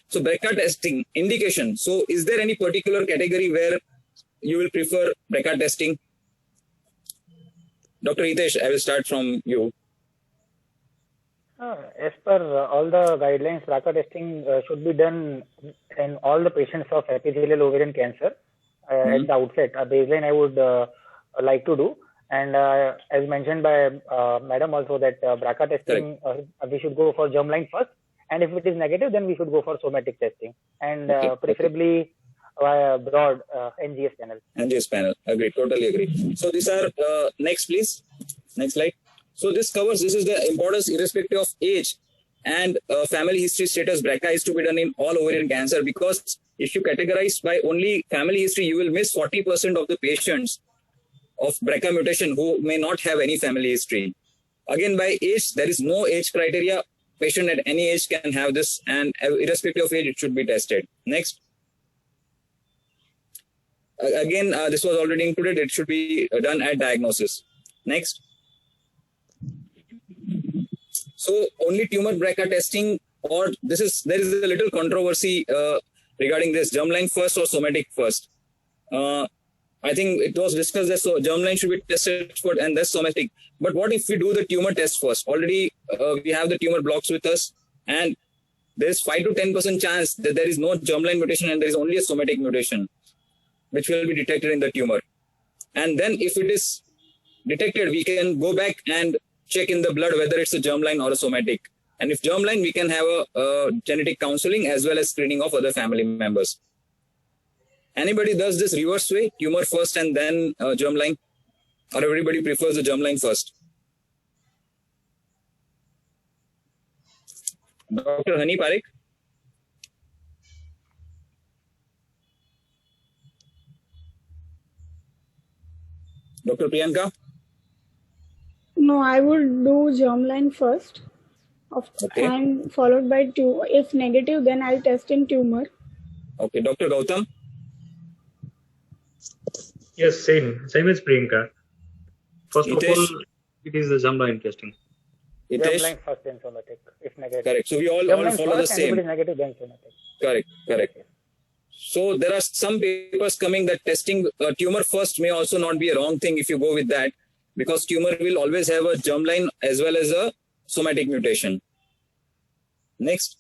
So BRCA testing indication. So is there any particular category where you will prefer BRCA testing? Dr. Hitesh, I will start from you. As per all the guidelines, BRCA testing should be done in all the patients of epithelial ovarian cancer. At the outset, a baseline I would like to do, and as mentioned by Madam also, that BRCA testing we should go for germline first, and if it is negative, then we should go for somatic testing, and preferably via broad NGS panel. NGS panel, agree, totally agree. So these are next, please. Next slide. So this is the importance irrespective of age and family history status. BRCA is to be done in all ovarian cancer, because if you categorize by only family history, you will miss 40% of the patients of BRCA mutation who may not have any family history. Again, by age, there is no age criteria. Patient at any age can have this, and irrespective of age, it should be tested. Next. Again, this was already included. It should be done at diagnosis. Next. So only tumor BRCA testing, or there is a little controversy regarding this, germline first or somatic first. I think it was discussed that germline should be tested first and then somatic. But what if we do the tumor test first? Already we have the tumor blocks with us, and there is 5 to 10% chance that there is no germline mutation and there is only a somatic mutation, which will be detected in the tumor. And then if it is detected, we can go back and check in the blood whether it's a germline or a somatic. And if germline, we can have a genetic counseling as well as screening of other family members. Anybody does this reverse way, tumor first and then germline? Or everybody prefers the germline first? Dr. Hani Parekh? Dr. Priyanka? No, I would do germline first, and followed by two. If negative, then I'll test in tumor. Okay, Dr. Gautam? Yes, same as Priyanka. First of all, it is the germline testing. Germline first, then somatic, if negative. Correct. So we all follow the same. If it is negative, then somatic. Correct. So there are some papers coming that testing tumor first may also not be a wrong thing if you go with that, because tumor will always have a germline as well as a somatic mutation. Next.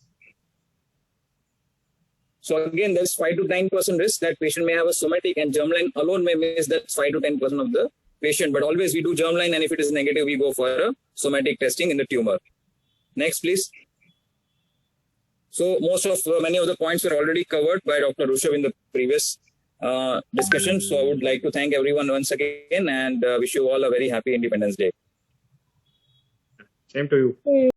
So again, there's 5 to 9% risk that patient may have a somatic, and germline alone may miss that 5 to 10% of the patient. But always we do germline, and if it is negative, we go for a somatic testing in the tumor. Next, please. So many of the points were already covered by Dr. Rushabh in the previous discussion. So I would like to thank everyone once again and wish you all a very happy Independence Day. Same to you.